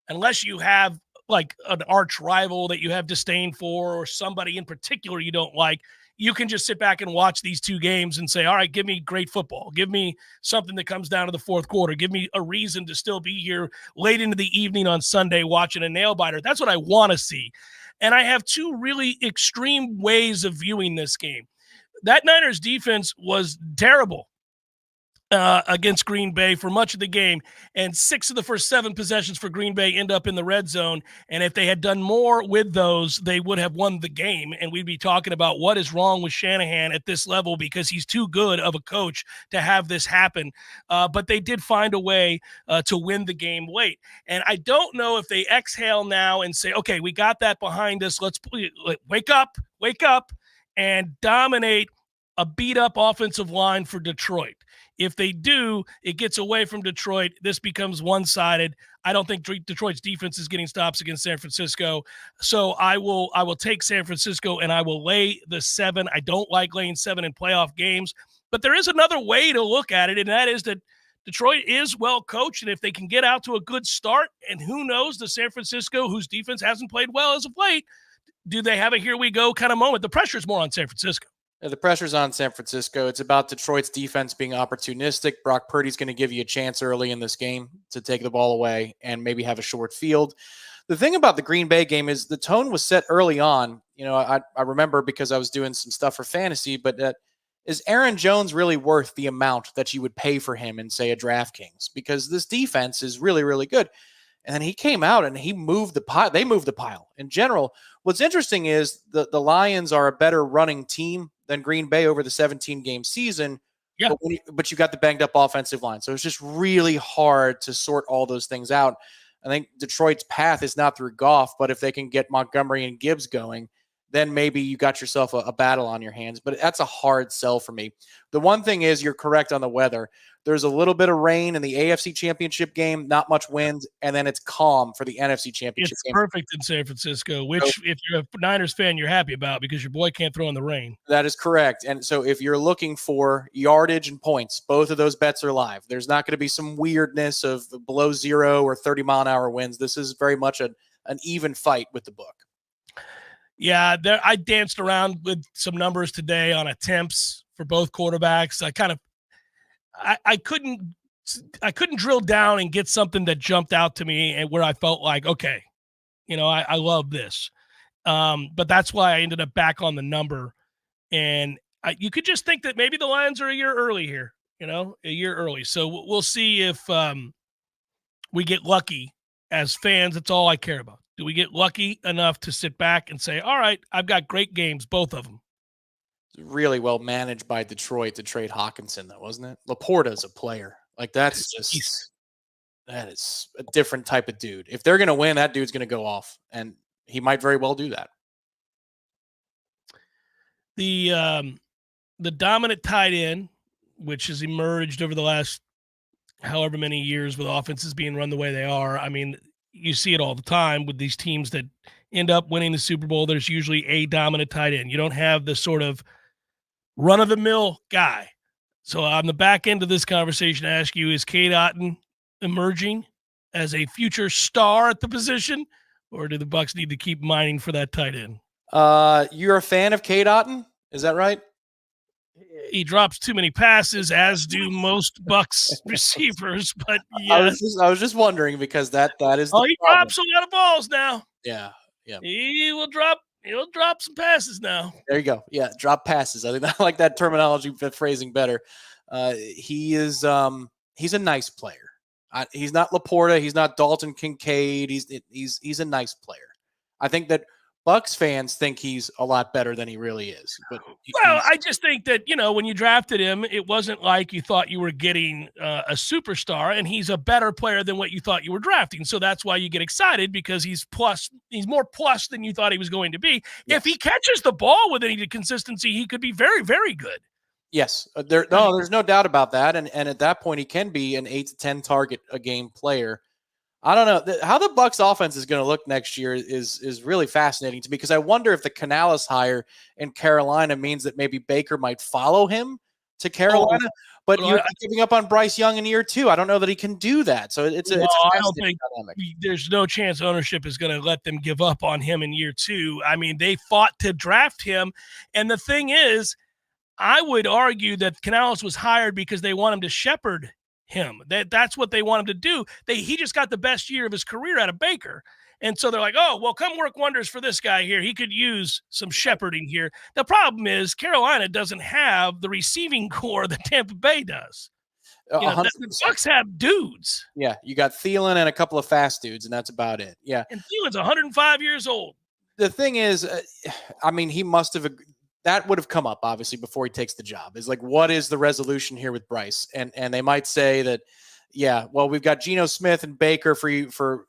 unless you have like an arch rival that you have disdain for or somebody in particular you don't like, you can just sit back and watch these two games and say, all right, give me great football. Give me something that comes down to the fourth quarter. Give me a reason to still be here late into the evening on Sunday watching a nail biter. That's what I want to see. And I have two really extreme ways of viewing this game. That Niners defense was terrible against Green Bay for much of the game, and 6 of the first 7 possessions for Green Bay end up in the red zone. And if they had done more with those, they would have won the game, and we'd be talking about what is wrong with Shanahan at this level because he's too good of a coach to have this happen. But they did find a way to win the game late. And I don't know if they exhale now and say, okay, we got that behind us. Let's wake up and dominate a beat-up offensive line for Detroit. If they do, it gets away from Detroit. This becomes one-sided. I don't think Detroit's defense is getting stops against San Francisco. So I will take San Francisco, and I will lay the 7. I don't like laying 7 in playoff games. But there is another way to look at it, and that is that Detroit is well coached, and if they can get out to a good start, and who knows, the San Francisco, whose defense hasn't played well as of late, do they have a here we go kind of moment? The pressure is more on San Francisco. The pressure's on San Francisco. It's about Detroit's defense being opportunistic. Brock Purdy's going to give you a chance early in this game to take the ball away and maybe have a short field. The thing about the Green Bay game is the tone was set early on. You know, I remember because I was doing some stuff for fantasy, but is Aaron Jones really worth the amount that you would pay for him in, say, a DraftKings? Because this defense is really, really good. And then he came out and he moved the pile. They moved the pile. In general, what's interesting is the Lions are a better running team than Green Bay over the 17-game season. Yeah. But you got the banged-up offensive line. So it's just really hard to sort all those things out. I think Detroit's path is not through Goff, but if they can get Montgomery and Gibbs going, then maybe you got yourself a battle on your hands. But that's a hard sell for me. The one thing is you're correct on the weather. There's a little bit of rain in the AFC Championship game, not much wind, and then it's calm for the NFC Championship game. It's perfect in San Francisco, which if you're a Niners fan, you're happy about because your boy can't throw in the rain. That is correct. And so if you're looking for yardage and points, both of those bets are live. There's not going to be some weirdness of below 0 or 30-mile-an-hour winds. This is very much an even fight with the book. Yeah, I danced around with some numbers today on attempts for both quarterbacks. I couldn't drill down and get something that jumped out to me and where I felt like, okay, you know, I love this. But that's why I ended up back on the number. And you could just think that maybe the Lions are a year early here, you know, a year early. So we'll see if we get lucky as fans. That's all I care about. Do we get lucky enough to sit back and say, all right, I've got great games, both of them? Really well managed by Detroit to trade Hawkinson, though, wasn't it? Laporta's a player. Like, that is a different type of dude. If they're going to win, that dude's going to go off, and he might very well do that. The dominant tight end, which has emerged over the last however many years with offenses being run the way they are. I mean, you see it all the time with these teams that end up winning the Super Bowl. There's usually a dominant tight end. You don't have the sort of run-of-the-mill guy. So on the back end of this conversation, I ask you, is Cade Otton emerging as a future star at the position, or do the Bucs need to keep mining for that tight end? You're a fan of Cade Otton? Is that right? He drops too many passes, as do most Bucs receivers. But yeah, I was just wondering because that is. He drops a lot of balls now. Yeah. He'll drop some passes now. There you go. Yeah, drop passes. I think I like that terminology, phrasing better. He's a nice player. He's not Laporta. He's not Dalton Kincaid. He's a nice player. I think that Bucs fans think he's a lot better than he really is. But I just think that, you know, when you drafted him, it wasn't like you thought you were getting a superstar, and he's a better player than what you thought you were drafting. So that's why you get excited, because he's more plus than you thought he was going to be. Yes. If he catches the ball with any consistency, he could be very, very good. Yes. There's no doubt about that. And at that point, he can be an 8 to 10 target a game player. I don't know how the Bucs offense is going to look next year is really fascinating to me, because I wonder if the Canales hire in Carolina means that maybe Baker might follow him to Carolina. But you're giving up on Bryce Young in year 2. I don't know that he can do that. So it's a I don't think there's no chance ownership is going to let them give up on him in year 2. I mean, they fought to draft him. And the thing is, I would argue that Canales was hired because they want him to shepherd him. That's what they want him to do. He just got the best year of his career out of Baker. And so they're like, oh, well, come work wonders for this guy here. He could use some shepherding here. The problem is Carolina doesn't have the receiving core that Tampa Bay does. The Bucs have dudes. Yeah, you got Thielen and a couple of fast dudes, and that's about it. Yeah. And Thielen's 105 years old. The thing is, I mean, he must have – that would have come up, obviously, before he takes the job. Is like, what is the resolution here with Bryce? And they might say that – yeah, well, we've got Geno Smith and Baker for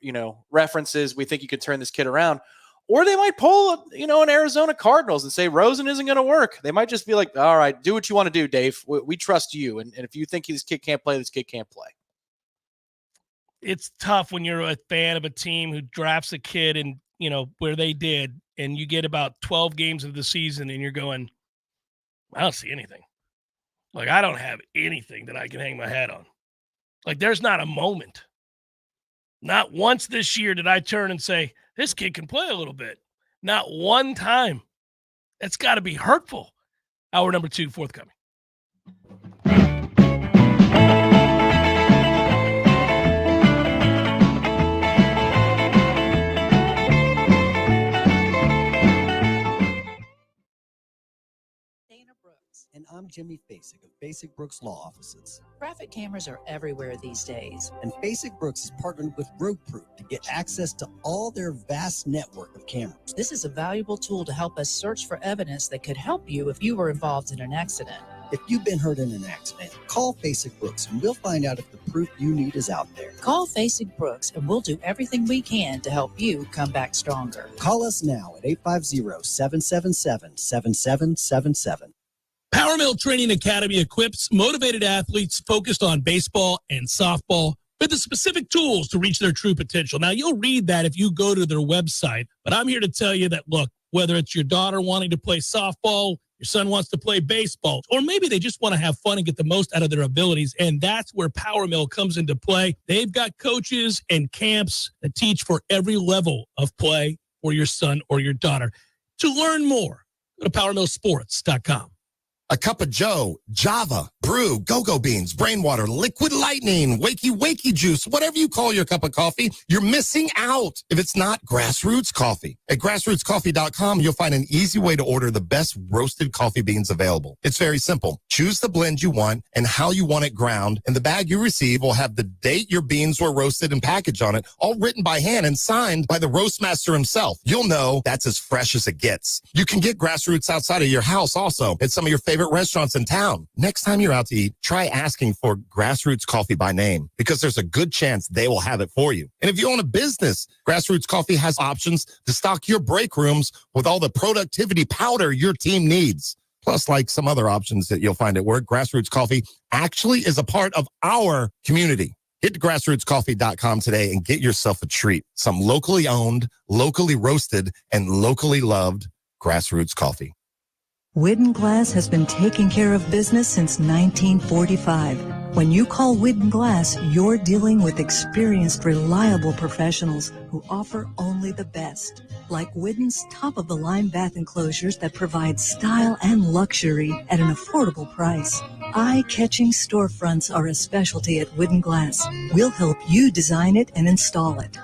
references. We think you could turn this kid around. Or they might pull, an Arizona Cardinals and say Rosen isn't going to work. They might just be like, all right, do what you want to do, Dave. We trust you. And if you think this kid can't play, this kid can't play. It's tough when you're a fan of a team who drafts a kid and, where they did, and you get about 12 games of the season and you're going, I don't see anything. Like, I don't have anything that I can hang my hat on. Like, there's not a moment. Not once this year did I turn and say, this kid can play a little bit. Not one time. That's got to be hurtful. Hour number 2 forthcoming. And I'm Jimmy Basic of Basic Brooks Law Offices. Traffic cameras are everywhere these days. And Basic Brooks is partnered with RoadProof to get access to all their vast network of cameras. This is a valuable tool to help us search for evidence that could help you if you were involved in an accident. If you've been hurt in an accident, call Basic Brooks and we'll find out if the proof you need is out there. Call Basic Brooks and we'll do everything we can to help you come back stronger. Call us now at 850-777-7777. Power Mill Training Academy equips motivated athletes focused on baseball and softball with the specific tools to reach their true potential. Now, you'll read that if you go to their website, but I'm here to tell you that, look, whether it's your daughter wanting to play softball, your son wants to play baseball, or maybe they just want to have fun and get the most out of their abilities, and that's where Power Mill comes into play. They've got coaches and camps that teach for every level of play for your son or your daughter. To learn more, go to PowerMillSports.com. A cup of Joe, Java, brew, go-go beans, brain water, liquid lightning, wakey juice, whatever you call your cup of coffee, you're missing out if it's not Grassroots Coffee. At grassrootscoffee.com, you'll find an easy way to order the best roasted coffee beans available. It's very simple. Choose the blend you want and how you want it ground, and the bag you receive will have the date your beans were roasted and packaged on it, all written by hand and signed by the roast master himself. You'll know that's as fresh as it gets. You can get Grassroots outside of your house also at some of your favorite restaurants in town. Next time you're out to eat, try asking for Grassroots Coffee by name because there's a good chance they will have it for you. And if you own a business, Grassroots Coffee has options to stock your break rooms with all the productivity powder your team needs. Plus, like some other options that you'll find at work, Grassroots Coffee actually is a part of our community. Hit grassrootscoffee.com today and get yourself a treat. Some locally owned, locally roasted, and locally loved Grassroots Coffee. Widden Glass has been taking care of business since 1945. When you call Widden Glass, you're dealing with experienced, reliable professionals who offer only the best. Like Widden's top-of-the-line bath enclosures that provide style and luxury at an affordable price. Eye-catching storefronts are a specialty at Widden Glass. We'll help you design it and install it.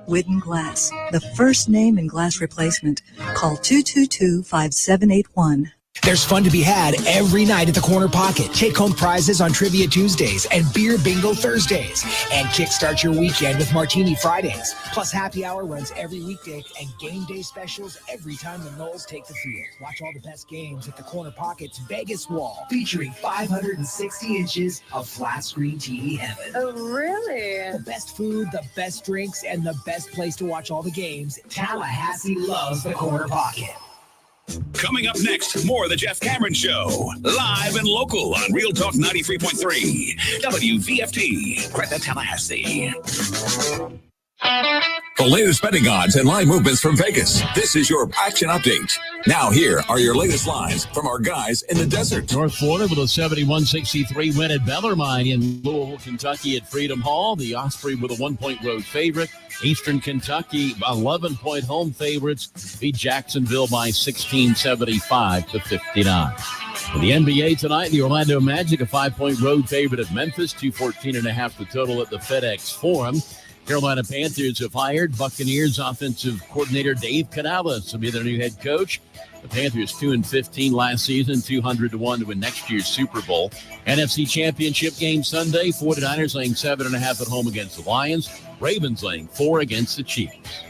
Widden Glass, the first name in glass replacement. Call 222-5781. There's fun to be had every night at the Corner Pocket. Take-home prizes on Trivia Tuesdays and Beer Bingo Thursdays. And kickstart your weekend with Martini Fridays. Plus, happy hour runs every weekday and game day specials every time the Noles take the field. Watch all the best games at the Corner Pocket's Vegas wall, featuring 560 inches of flat-screen TV heaven. Oh, really? The best food, the best drinks, and the best place to watch all the games. Tallahassee loves the Corner Pocket. Coming up next, more of the Jeff Cameron Show. Live and local on Real Talk 93.3. WVFT, Greta, Tallahassee. The latest betting odds and line movements from Vegas. This is your action update. Now here are your latest lines from our guys in the desert. North Florida with a 71-63 win at Bellarmine in Louisville, Kentucky at Freedom Hall. The Osprey with a 1-point road favorite. Eastern Kentucky, 11-point home favorites, beat Jacksonville by 16-75-59. For the NBA tonight, the Orlando Magic, a 5-point road favorite at Memphis, 214.5 the total at the FedEx Forum. Carolina Panthers have hired Buccaneers offensive coordinator Dave Canales to be their new head coach. The Panthers 2-15 last season, 200-1 to win next year's Super Bowl. NFC Championship game Sunday, 49ers laying 7.5 at home against the Lions. Ravens laying 4 against the Chiefs.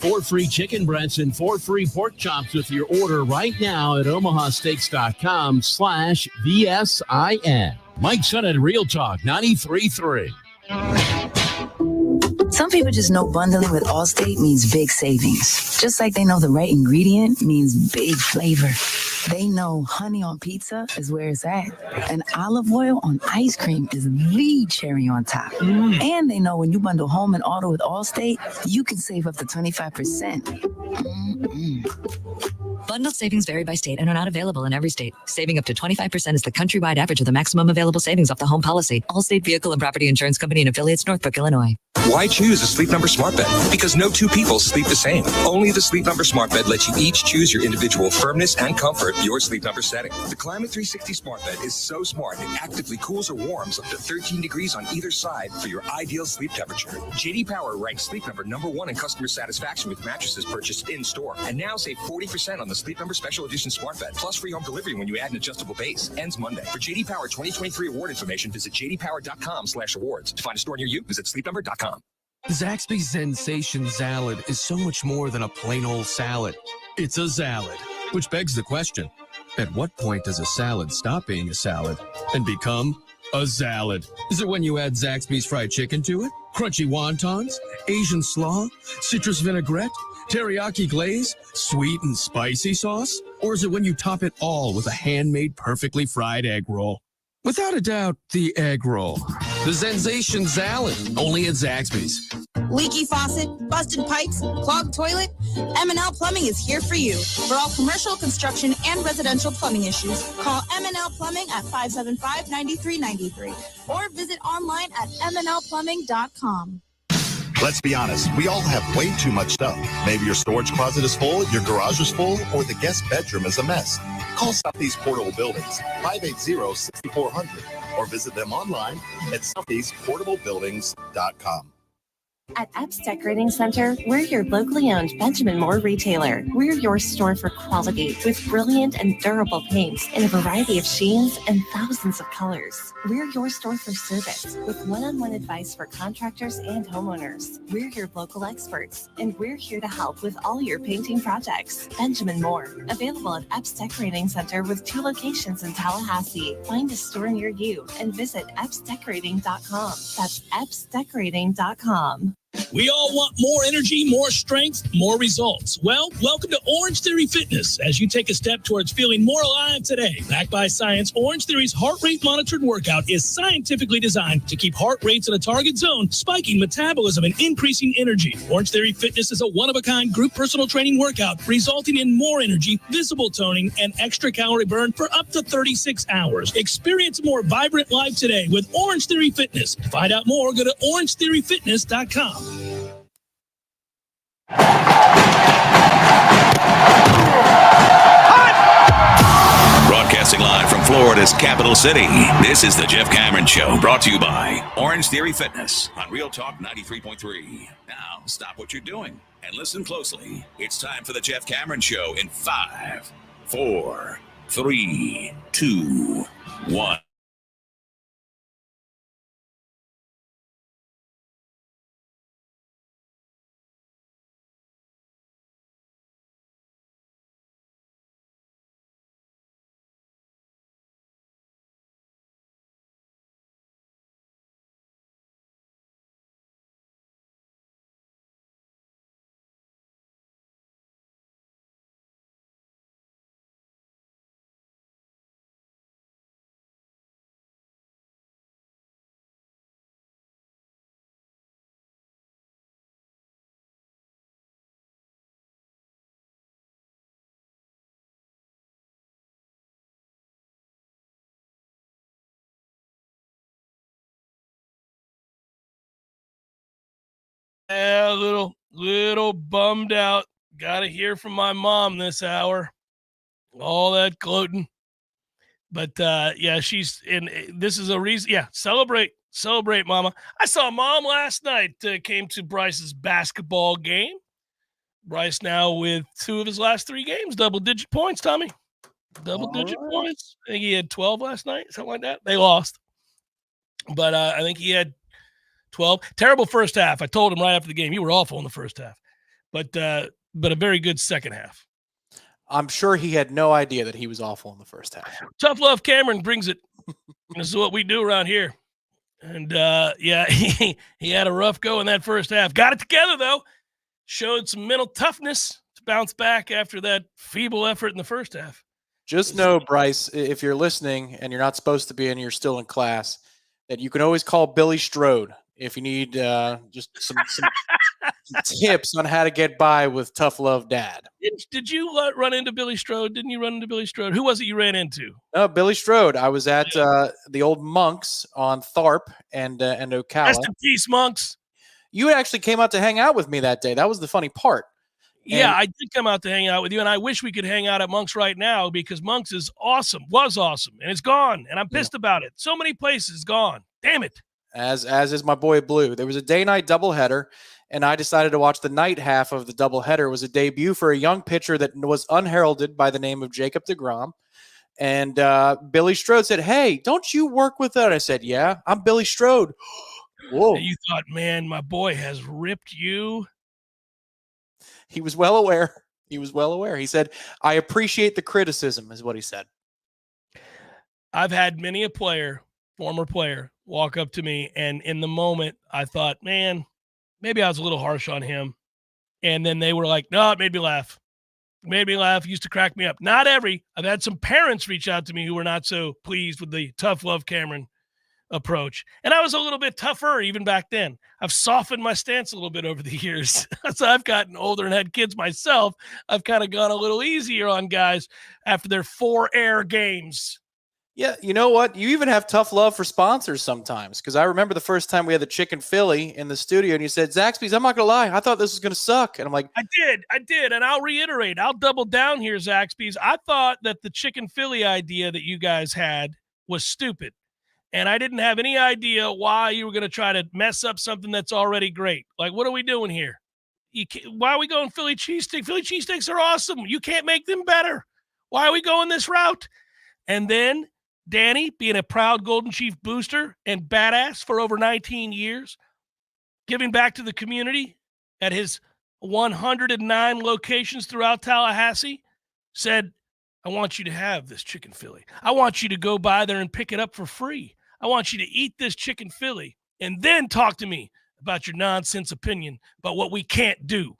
4 free chicken breasts and 4 free pork chops with your order right now at omahasteaks.com/VSIN. Mike Son at Real Talk 93.3. Some people just know bundling with Allstate means big savings. Just like they know the right ingredient means big flavor. They know honey on pizza is where it's at. And olive oil on ice cream is the cherry on top. And they know when you bundle home and auto with Allstate, you can save up to 25%. Bundled savings vary by state and are not available in every state. Saving up to 25% is the countrywide average of the maximum available savings off the home policy. Allstate Vehicle and Property Insurance Company and affiliates, Northbrook, Illinois. Why choose a Sleep Number smart bed? Because no two people sleep the same. Only the Sleep Number smart bed lets you each choose your individual firmness and comfort, your Sleep Number setting. The Climate 360 smart bed is so smart it actively cools or warms up to 13 degrees on either side for your ideal sleep temperature. JD Power ranks Sleep Number #1 in customer satisfaction with mattresses purchased in store. And now save 40% on the Sleep Number Special Edition smart bed, plus free home delivery when you add an adjustable base. Ends Monday. For JD Power 2023 award information, visit jdpower.com/awards. To find a store near you, visit sleepnumber.com. Zaxby's Sensation Salad is so much more than a plain old salad. It's a salad, which begs the question, at what point does a salad stop being a salad and become a salad? Is it when you add Zaxby's fried chicken to it? Crunchy wontons? Asian slaw? Citrus vinaigrette? Teriyaki glaze? Sweet and spicy sauce? Or is it when you top it all with a handmade perfectly fried egg roll? Without a doubt, the egg roll. The Sensation Salad, only at Zaxby's. Leaky faucet, busted pipes, clogged toilet? M&L Plumbing is here for you. For all commercial, construction, and residential plumbing issues, call M&L Plumbing at 575-9393 or visit online at mnlplumbing.com. Let's be honest, we all have way too much stuff. Maybe your storage closet is full, your garage is full, or the guest bedroom is a mess. Call Southeast Portable Buildings, 580-6400, or visit them online at southeastportablebuildings.com. At Epps Decorating Center, we're your locally owned Benjamin Moore retailer. We're your store for quality with brilliant and durable paints in a variety of sheens and thousands of colors. We're your store for service with one-on-one advice for contractors and homeowners. We're your local experts, and we're here to help with all your painting projects. Benjamin Moore, available at Epps Decorating Center with 2 locations in Tallahassee. Find a store near you and visit EppsDecorating.com. That's EppsDecorating.com. We all want more energy, more strength, more results. Well, welcome to Orange Theory Fitness as you take a step towards feeling more alive today. Backed by science, Orange Theory's heart rate monitored workout is scientifically designed to keep heart rates in a target zone, spiking metabolism and increasing energy. Orange Theory Fitness is a one-of-a-kind group personal training workout resulting in more energy, visible toning, and extra calorie burn for up to 36 hours. Experience a more vibrant life today with Orange Theory Fitness. To find out more, go to orangetheoryfitness.com. Broadcasting live from Florida's capital city, this is the Jeff Cameron Show, brought to you by Orange Theory Fitness on Real Talk 93.3. Now, stop what you're doing and listen closely. It's time for the Jeff Cameron Show in 5, 4, 3, 2, 1. Yeah, a little bummed out. Got to hear from my mom this hour. All that gloating. But, yeah, she's in. This is a reason. Yeah, celebrate, Mama. I saw Mom last night. Came to Bryce's basketball game. Bryce now with 2 of his last 3 games, double-digit points, Tommy. Double-digit points. I think he had 12 last night, something like that. They lost. But I think he had 12. Terrible first half. I told him right after the game, you were awful in the first half. But a very good second half. I'm sure he had no idea that he was awful in the first half. Tough Love Cameron brings it. This is what we do around here. And, yeah, he had a rough go in that first half. Got it together, though. Showed some mental toughness to bounce back after that feeble effort in the first half. Just know, Bryce, if you're listening and you're not supposed to be and you're still in class, that you can always call Billy Strode if you need just some tips on how to get by with Tough Love Dad. Did you run into Billy Strode? Didn't you run into Billy Strode? Who was it you ran into? No, Billy Strode. I was at the old Monks on Tharp and Ocala. Rest in peace, Monks. You actually came out to hang out with me that day. That was the funny part. Yeah, I did come out to hang out with you, and I wish we could hang out at Monks right now because Monks is awesome, was awesome, and it's gone, and I'm pissed about it. So many places gone. Damn it. As is my boy Blue. There was a day-night doubleheader, and I decided to watch the night half of the doubleheader. It was a debut for a young pitcher that was unheralded by the name of Jacob deGrom. And Billy Strode said, "Hey, don't you work with that?" I said, "Yeah, I'm Billy Strode." Whoa. And you thought, man, my boy has ripped you. He was well aware. He said, "I appreciate the criticism," is what he said. I've had many a former player, walk up to me, and in the moment, I thought, man, maybe I was a little harsh on him. And then they were like, no, it made me laugh. Used to crack me up. I've had some parents reach out to me who were not so pleased with the Tough Love Cameron approach. And I was a little bit tougher even back then. I've softened my stance a little bit over the years. As I've gotten older and had kids myself, I've kind of gone a little easier on guys after their 4 air games. Yeah, you know what? You even have tough love for sponsors sometimes. Because I remember the first time we had the Chicken Philly in the studio, and you said, "Zaxby's, I'm not going to lie, I thought this was going to suck." And I'm like, I did. And I'll reiterate. I'll double down here, Zaxby's. I thought that the Chicken Philly idea that you guys had was stupid. And I didn't have any idea why you were going to try to mess up something that's already great. Like, what are we doing here? Why are we going Philly cheesesteak? Philly cheesesteaks are awesome. You can't make them better. Why are we going this route? And then Danny, being a proud Golden Chief booster and badass for over 19 years, giving back to the community at his 109 locations throughout Tallahassee, said, I want you to have this Chicken Philly. I want you to go by there and pick it up for free. I want you to eat this Chicken Philly and then talk to me about your nonsense opinion about what we can't do.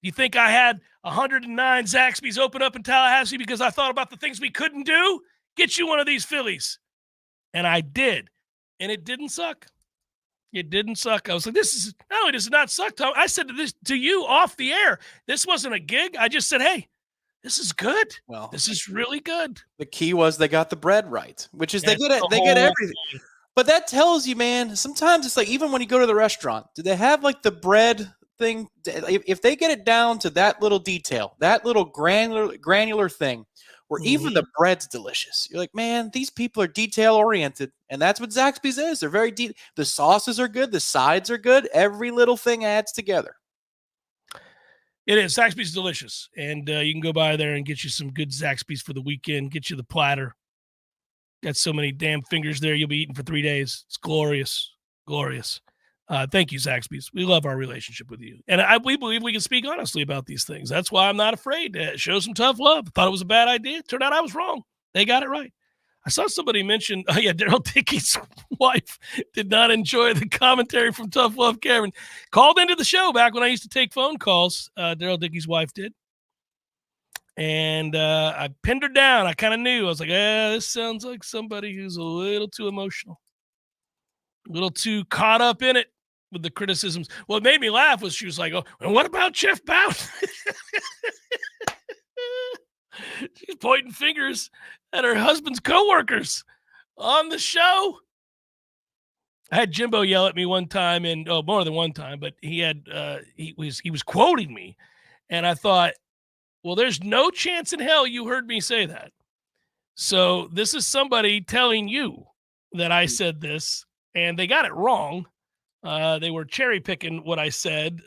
You think I had 109 Zaxby's open up in Tallahassee because I thought about the things we couldn't do? Get you one of these Phillies. And I did. And it didn't suck. It didn't suck. I was like, not only does it not suck, Tom, I said this to you off the air. This wasn't a gig. I just said, hey, this is good. Well, this is really good. The key was they got the bread right, which is they get everything. But that tells you, man, sometimes it's like, even when you go to the restaurant, do they have like the bread thing? If they get it down to that little detail, that little granular thing, where even the bread's delicious. You're like, man, these people are detail-oriented, and that's what Zaxby's is. They're very deep. The sauces are good. The sides are good. Every little thing adds together. It is. Zaxby's delicious, and you can go by there and get you some good Zaxby's for the weekend, get you the platter. Got so many damn fingers there you'll be eating for 3 days. It's glorious. Glorious. Thank you, Zaxby's. We love our relationship with you. And we believe we can speak honestly about these things. That's why I'm not afraid to show some tough love. Thought it was a bad idea. Turned out I was wrong. They got it right. I saw somebody mention, Daryl Dickey's wife did not enjoy the commentary from Tough Love Cameron. Called into the show back when I used to take phone calls. Daryl Dickey's wife did. And I pinned her down. I kind of knew. I was like, this sounds like somebody who's a little too emotional. A little too caught up in it with the criticisms. What made me laugh was she was like, oh, and what about Jeff Bout? She's pointing fingers at her husband's coworkers on the show. I had Jimbo yell at me one time, and more than one time, but he was quoting me, and I thought, well, there's no chance in hell you heard me say that. So this is somebody telling you that I said this, and they got it wrong. They were cherry picking what I said,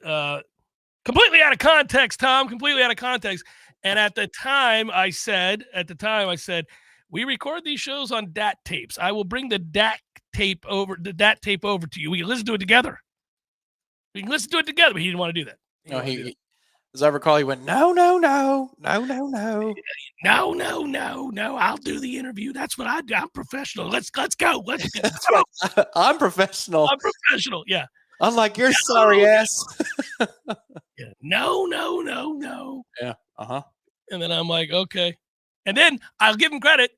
completely out of context, Tom, completely out of context. And at the time I said, we record these shows on DAT tapes. I will bring the DAT tape over to you. We can listen to it together. But he didn't want to do that. As I recall, he went, no. No. I'll do the interview. That's what I do. I'm professional. Let's go. I'm professional. Yeah. Unlike your sorry ass. Yeah. No. Yeah. And then I'm like, okay. And then I'll give him credit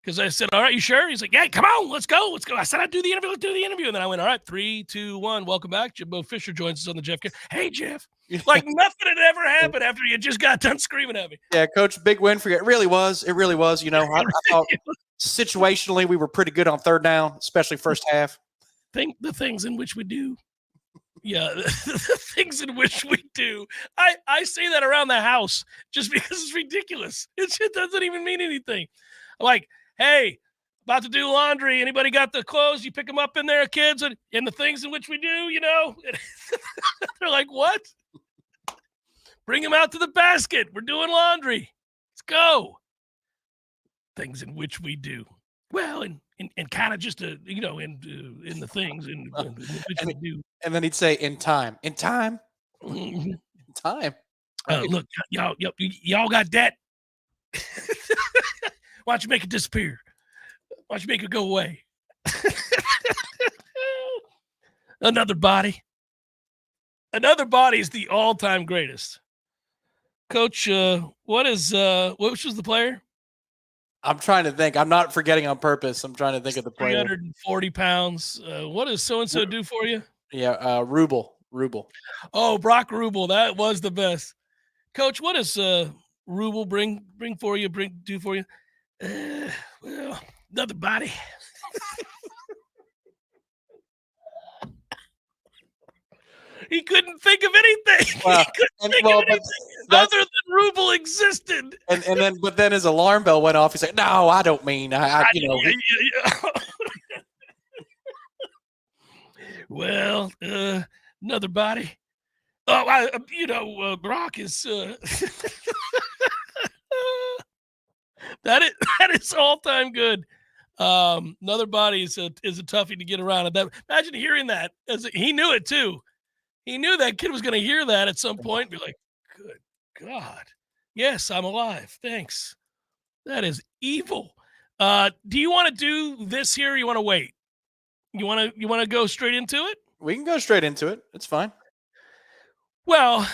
because I said, all right, you sure? He's like, yeah, come on, let's go. I said, I'd do the interview. Let's do the interview. And then I went, all right, 3, 2, 1. Welcome back. Jimbo Fisher joins us on the Jeff. Hey, Jeff. Like nothing had ever happened after you just got done screaming at me. Yeah, Coach, big win for you. It really was. You know, I thought situationally we were pretty good on third down, especially first half. The things in which we do. Yeah, the things in which we do. I say that around the house just because it's ridiculous. It doesn't even mean anything. Like, hey, about to do laundry. Anybody got the clothes? You pick them up in there, kids, and the things in which we do, you know. They're like, what? Bring them out to the basket. We're doing laundry. Let's go. Things in which we do. Well, and kind of just in the things in which we do. And then he'd say, in time. In time. In time. Look, y'all got debt. Why don't you make it disappear? Why don't you make it go away? Another body. Another body is the all-time greatest. Coach, which was the player? I'm trying to think. I'm not forgetting on purpose. I'm trying to think of the player. 340 pounds. What does so-and-so do for you? Yeah, Rubel. Oh, Brock Rubel. That was the best. Coach, what does Rubel bring for you, do for you? Well, another body. He couldn't think of anything. He couldn't think of anything other than Rubel existed. But then his alarm bell went off. He's like, "No, I don't mean Well, another body. Oh, Brock is. That is all time good. Another body is a toughie to get around. Imagine hearing that. He knew it too. He knew that kid was going to hear that at some point and be like, good God. Yes, I'm alive. Thanks. That is evil. Do you want to do this here or you want to wait? You want to go straight into it? We can go straight into it. It's fine. Well,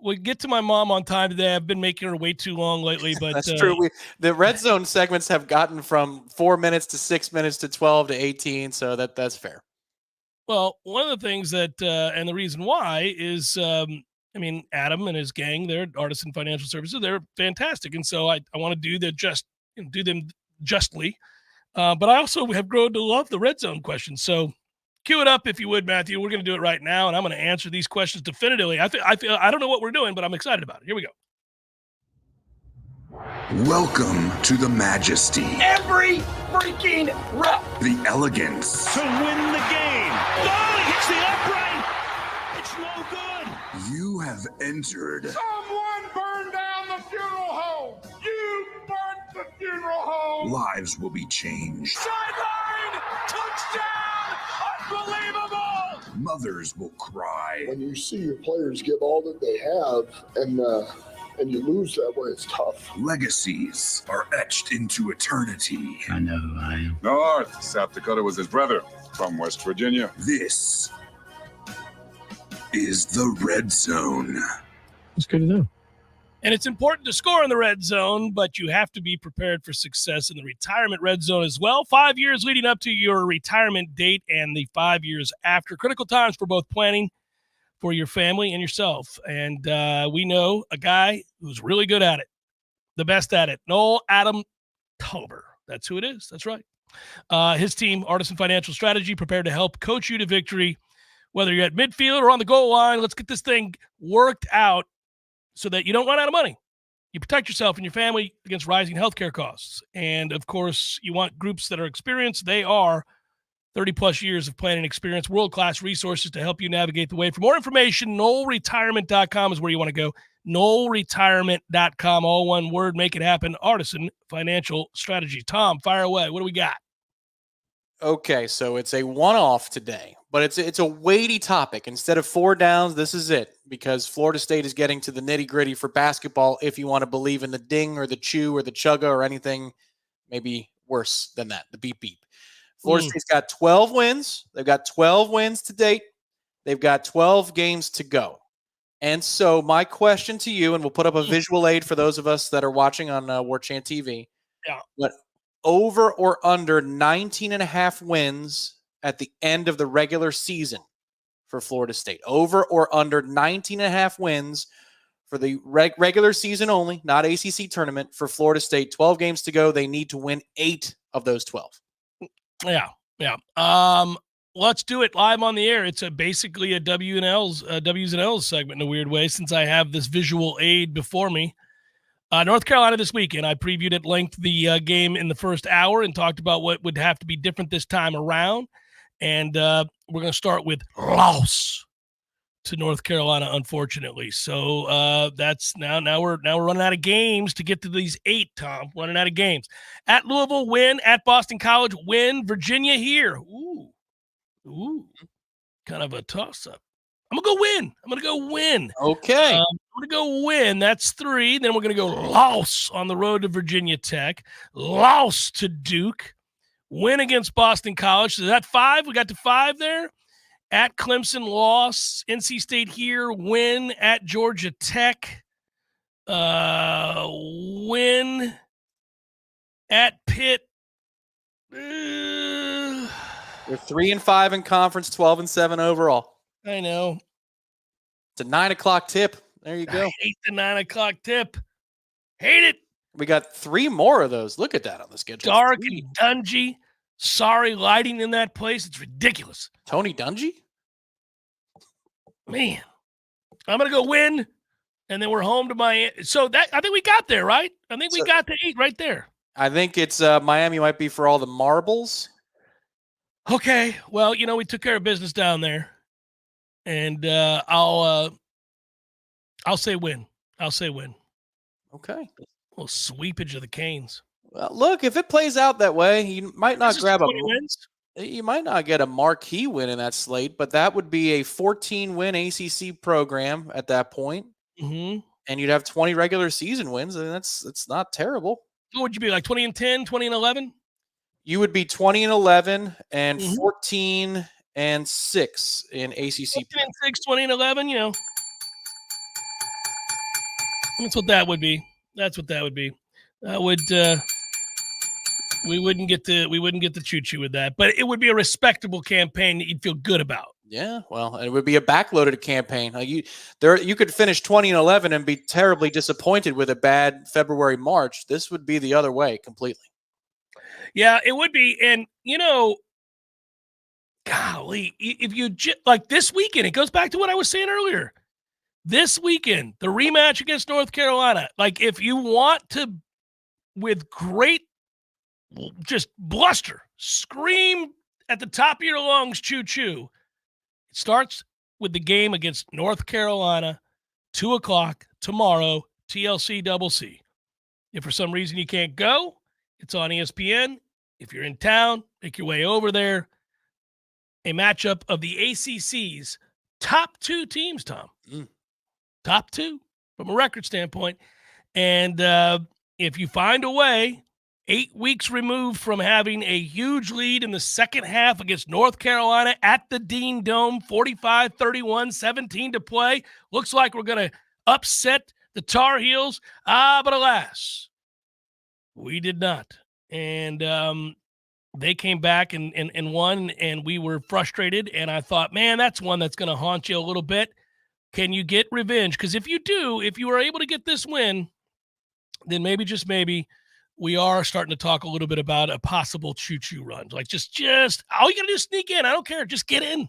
we get to my mom on time today. I've been making her wait too long lately, but that's true. The red zone segments have gotten from 4 minutes to 6 minutes to 12 to 18. So that's fair. Well, one of the things that, and the reason why is, Adam and his gang, they're Artisan Financial Services. They're fantastic. And so I want to do them justly. But I also have grown to love the red zone questions. So cue it up if you would, Matthew. We're going to do it right now. And I'm going to answer these questions definitively. I don't know what we're doing, but I'm excited about it. Here we go. Welcome to the majesty. Every freaking rep. The elegance. To win the game. Oh, he hits the upright. It's no good. You have entered. Someone burned down the funeral home. You burnt the funeral home. Lives will be changed. Sideline. Touchdown. Unbelievable. Mothers will cry. When you see your players give all that they have and you lose that way, it's tough. Legacies are etched into eternity. I know who I am. North South Dakota was his brother from West Virginia. This is the Red Zone. It's good to know. And it's important to score in the red zone, but you have to be prepared for success in the retirement red zone as well. 5 years leading up to your retirement date and the 5 years after. Critical times for both planning for your family and yourself. And we know a guy who's really good at it, the best at it. Noel Adam Tober. That's who it is. That's right. His team, Artisan Financial Strategy, prepared to help coach you to victory, whether you're at midfield or on the goal line. Let's get this thing worked out so that you don't run out of money. You protect yourself and your family against rising healthcare costs. And, of course, you want groups that are experienced. They are 30-plus years of planning experience, world-class resources to help you navigate the way. For more information, KnollRetirement.com is where you want to go. KnollRetirement.com, all one word, make it happen. Artisan Financial Strategy. Tom, fire away. What do we got? Okay, so it's a one-off today, but it's a weighty topic. Instead of 4 downs, this is it, because Florida State is getting to the nitty-gritty for basketball if you want to believe in the ding or the chew or the chugga or anything maybe worse than that, the beep-beep. Florida State's got 12 wins. They've got 12 wins to date. They've got 12 games to go. And so my question to you, and we'll put up a visual aid for those of us that are watching on Warchant TV. Yeah. But over or under 19.5 wins at the end of the regular season for Florida State. Over or under 19.5 wins for the regular season only, not ACC tournament, for Florida State. 12 games to go. They need to win 8 of those 12. Yeah. Let's do it live on the air. It's basically a W's and L's segment in a weird way, since I have this visual aid before me. North Carolina this weekend. I previewed at length the game in the first hour and talked about what would have to be different this time around. And we're going to start with loss to North Carolina, unfortunately. So that's now we're running out of games to get to these 8, Tom. Running out of games. At Louisville, win. At Boston College, win. Virginia here. Ooh. Kind of a toss-up. I'm going to go win. Okay. I'm going to go win. That's 3. Then we're going to go loss on the road to Virginia Tech. Loss to Duke. Win against Boston College. So is that 5? We got to 5 there. At Clemson, loss. NC State here, win. At Georgia Tech, win. At Pitt, They're 3-5 in conference, 12-7 overall. I know. It's a 9 o'clock tip. There you go. I hate the 9 o'clock tip. Hate it. We got 3 more of those. Look at that on the schedule. Dark and dungy. Sorry lighting in that place. It's ridiculous. Tony Dungy? Man. I'm going to go win, and then we're home to Miami. So I think we got there, right? I think we got the 8 right there. I think it's Miami might be for all the marbles. Okay. Well, we took care of business down there, and I'll say win. Okay. A little sweepage of the Canes. Well, look, if it plays out that way, you might not grab wins. You might not get a marquee win in that slate, but that would be a 14-win ACC program at that point. Mm-hmm. And you'd have 20 regular season wins. I mean, it's not terrible. What would you be, like 20-10, 20-11? You would be 20-11 and 14-6 in ACC. 14-6, 20-11, That's what that would be. That would we wouldn't get the choo-choo with that, but it would be a respectable campaign that you'd feel good about. Yeah, well, it would be a backloaded campaign. You could finish 20-11 and be terribly disappointed with a bad February, March. This would be the other way completely. Yeah, it would be. And golly, if you like this weekend, it goes back to what I was saying earlier. This weekend, the rematch against North Carolina. Like, if you want to, with great, just bluster, scream at the top of your lungs, choo-choo, it starts with the game against North Carolina, 2 o'clock tomorrow, TLC Double C. If for some reason you can't go, it's on ESPN. If you're in town, make your way over there. A matchup of the ACC's top 2 teams, Tom. Top 2 from a record standpoint. And if you find a way, 8 weeks removed from having a huge lead in the second half against North Carolina at the Dean Dome, 45-31, 17 to play. Looks like we're going to upset the Tar Heels. But alas, we did not. And they came back and won, and we were frustrated. And I thought, man, that's one that's going to haunt you a little bit. Can you get revenge? Because if you are able to get this win, then maybe, just maybe, we are starting to talk a little bit about a possible choo-choo run. Like just all you got to do is sneak in. I don't care. Just get in.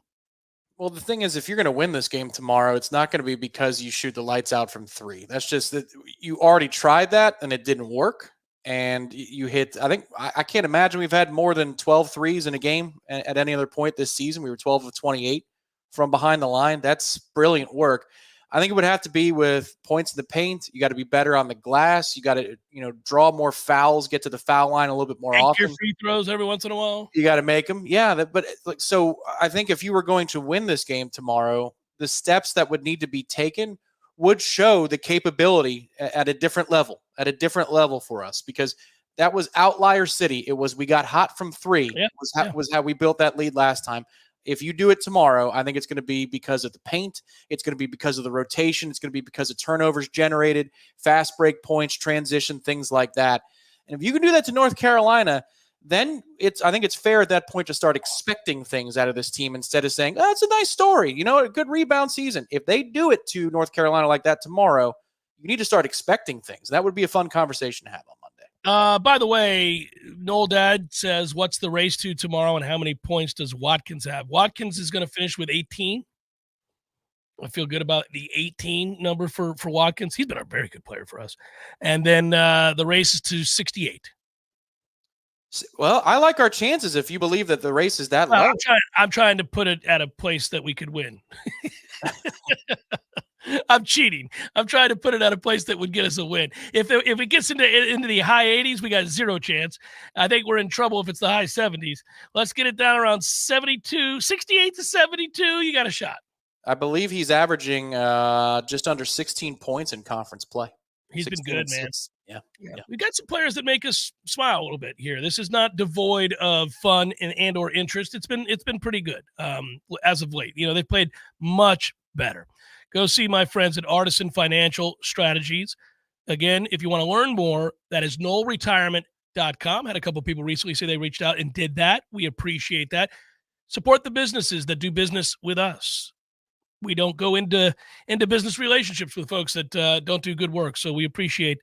Well, the thing is, if you're going to win this game tomorrow, it's not going to be because you shoot the lights out from 3. That's just that you already tried that and it didn't work. And you hit, I can't imagine we've had more than 12 threes in a game at any other point this season. We were 12 of 28 from behind the line. That's brilliant work. I think it would have to be with points in the paint. You got to be better on the glass. You got to, draw more fouls, get to the foul line a little bit more often. Your free throws every once in a while. You got to make them. Yeah. So I think if you were going to win this game tomorrow, the steps that would need to be taken would show the capability at a different level for us, because that was outlier city. It was, we got hot from 3. Was how we built that lead last time. If you do it tomorrow, I think it's going to be because of the paint. It's going to be because of the rotation. It's going to be because of turnovers generated, fast break points, transition, things like that. And if you can do that to North Carolina, then I think it's fair at that point to start expecting things out of this team instead of saying, oh, it's a nice story. A good rebound season. If they do it to North Carolina like that tomorrow, you need to start expecting things. That would be a fun conversation to have on Monday. By the way, Noel Dad says, what's the race to tomorrow and how many points does Watkins have? Watkins is going to finish with 18. I feel good about the 18 number for Watkins. He's been a very good player for us. And then the race is to 68. Well, I like our chances if you believe that the race is that low. I'm trying to put it at a place that we could win. I'm cheating. I'm trying to put it at a place that would get us a win. If it gets into the high 80s, we got 0 chance. I think we're in trouble if it's the high 70s. Let's get it down around 68 to 72. You got a shot. I believe he's averaging just under 16 points in conference play. He's been good, man. Yeah. We got some players that make us smile a little bit here. This is not devoid of fun and or interest. It's been pretty good as of late. They've played much better. Go see my friends at Artisan Financial Strategies. Again, if you want to learn more, that is NoelRetirement.com. Had a couple people recently say they reached out and did that. We appreciate that. Support the businesses that do business with us. We don't go into business relationships with folks that don't do good work. So we appreciate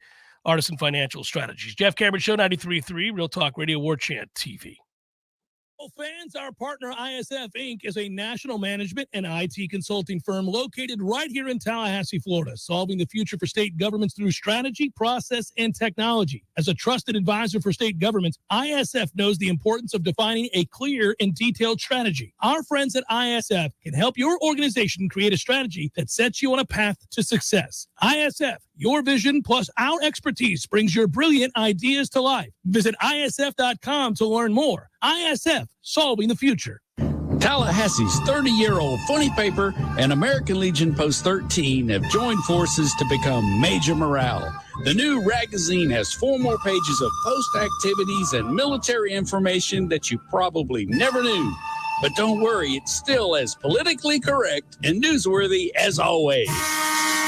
Artisan Financial Strategies. Jeff Cameron Show, 93.3, Real Talk Radio, Warchant TV. Fans, our partner ISF Inc. is a national management and IT consulting firm located right here in Tallahassee, Florida, solving the future for state governments through strategy, process, and technology. As a trusted advisor for state governments, ISF knows the importance of defining a clear and detailed strategy. Our friends at ISF can help your organization create a strategy that sets you on a path to success. ISF, your vision plus our expertise brings your brilliant ideas to life. Visit ISF.com to learn more. ISF, solving the future. Tallahassee's 30-year-old funny paper and American Legion Post 13 have joined forces to become Major Morale. The new magazine has 4 more pages of post activities and military information that you probably never knew. But don't worry, it's still as politically correct and newsworthy as always.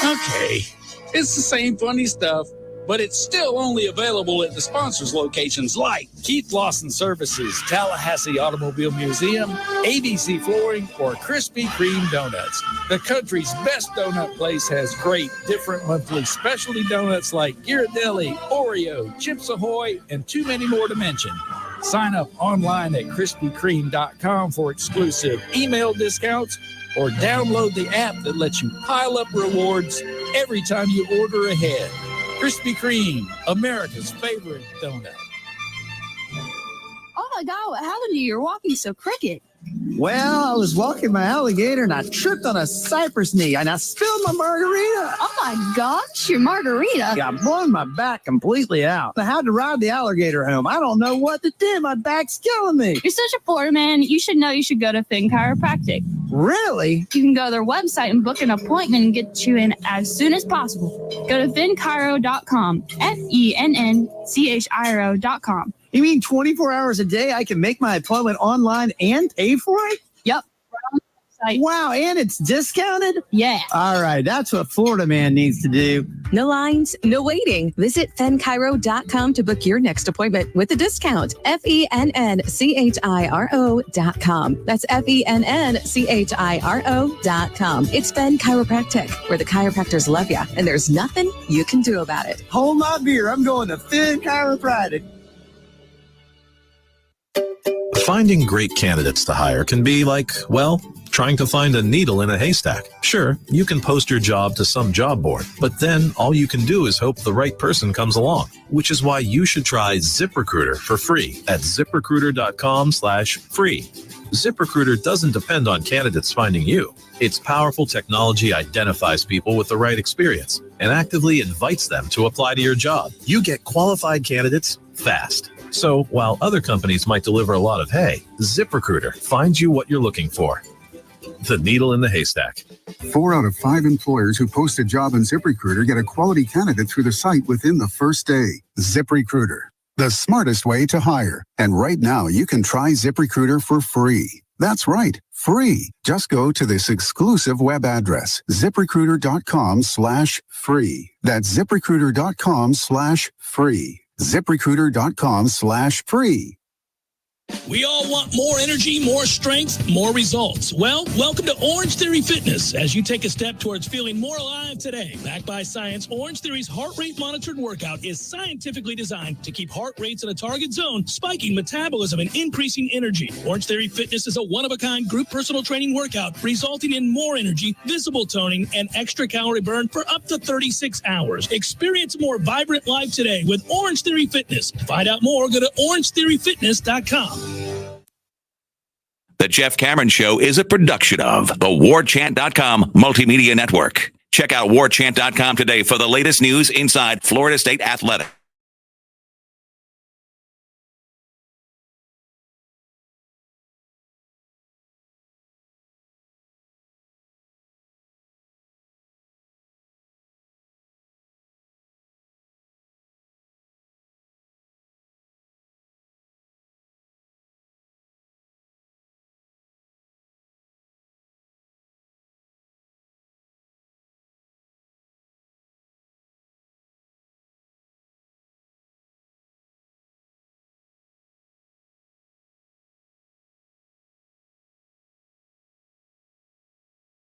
Okay, it's the same funny stuff, but it's still only available at the sponsors' locations like Keith Lawson Services, Tallahassee Automobile Museum, ABC Flooring, or Krispy Kreme Donuts. The country's best donut place has great different monthly specialty donuts like Ghirardelli, Oreo, Chips Ahoy, and too many more to mention. Sign up online at KrispyKreme.com for exclusive email discounts or download the app that lets you pile up rewards every time you order ahead. Krispy Kreme, America's favorite donut. Oh my God, what happened to you? You're walking so crooked. Well, I was walking my alligator and I tripped on a cypress knee and I spilled my margarita. Oh my gosh, your margarita. Yeah, I blown my back completely out. I had to ride the alligator home. I don't know what to do. My back's killing me. You're such a Florida man. You should know you should go to Finn Chiropractic. Really? You can go to their website and book an appointment and get you in as soon as possible. Go to FinnChiro.com, FENNCHIRO.com. You mean 24 hours a day I can make my appointment online and pay for it? Yep. website. Wow, and it's discounted? Yeah. All right, that's what Florida man needs to do. No lines, no waiting. Visit fenchiro.com to book your next appointment with a discount. FENNCHIRO.com. That's FENNCHIRO.com. It's Fen Chiropractic, where the chiropractors love you, and there's nothing you can do about it. Hold my beer. I'm going to Finn Chiropractic. Finding great candidates to hire can be like, well, trying to find a needle in a haystack. Sure, you can post your job to some job board, but then all you can do is hope the right person comes along, which is why you should try ZipRecruiter for free at ZipRecruiter.com/free. ZipRecruiter doesn't depend on candidates finding you. Its powerful technology identifies people with the right experience and actively invites them to apply to your job. You get qualified candidates fast. So while other companies might deliver a lot of hay, ZipRecruiter finds you what you're looking for. The needle in the haystack. 4 out of 5 employers who post a job on ZipRecruiter get a quality candidate through the site within the first day. ZipRecruiter, the smartest way to hire. And right now, you can try ZipRecruiter for free. That's right, free. Just go to this exclusive web address, ZipRecruiter.com/free. That's ZipRecruiter.com/free. ZipRecruiter.com/free. We all want more energy, more strength, more results. Well, welcome to Orange Theory Fitness as you take a step towards feeling more alive today. Backed by science, Orange Theory's heart rate monitored workout is scientifically designed to keep heart rates in a target zone, spiking metabolism and increasing energy. Orange Theory Fitness is a one-of-a-kind group personal training workout resulting in more energy, visible toning, and extra calorie burn for up to 36 hours. Experience a more vibrant life today with Orange Theory Fitness. To find out more, go to orangetheoryfitness.com. The Jeff Cameron Show is a production of the Warchant.com Multimedia Network. Check out Warchant.com today for the latest news inside Florida State athletics.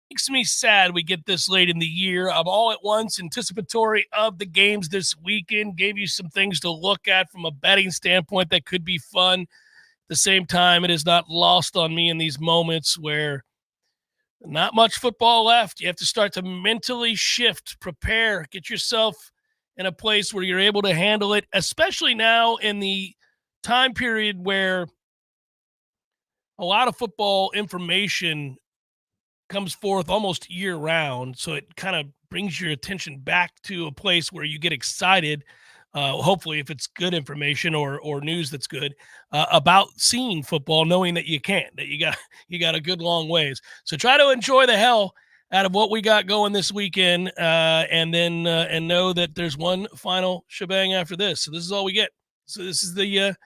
Makes me sad we get this late in the year. I'm all at once anticipatory of the games this weekend. Gave you some things to look at from a betting standpoint that could be fun. At the same time, it is not lost on me in these moments where not much football left. You have to start to mentally shift, prepare, get yourself in a place where you're able to handle it, especially now in the time period where a lot of football information comes forth almost year round. So it kind of brings your attention back to a place where you get excited, hopefully if it's good information or news that's good, about seeing football, knowing that you can, that you got a good long ways. So try to enjoy the hell out of what we got going this weekend, and then and know that there's one final shebang after this. So this is all we get. So this is the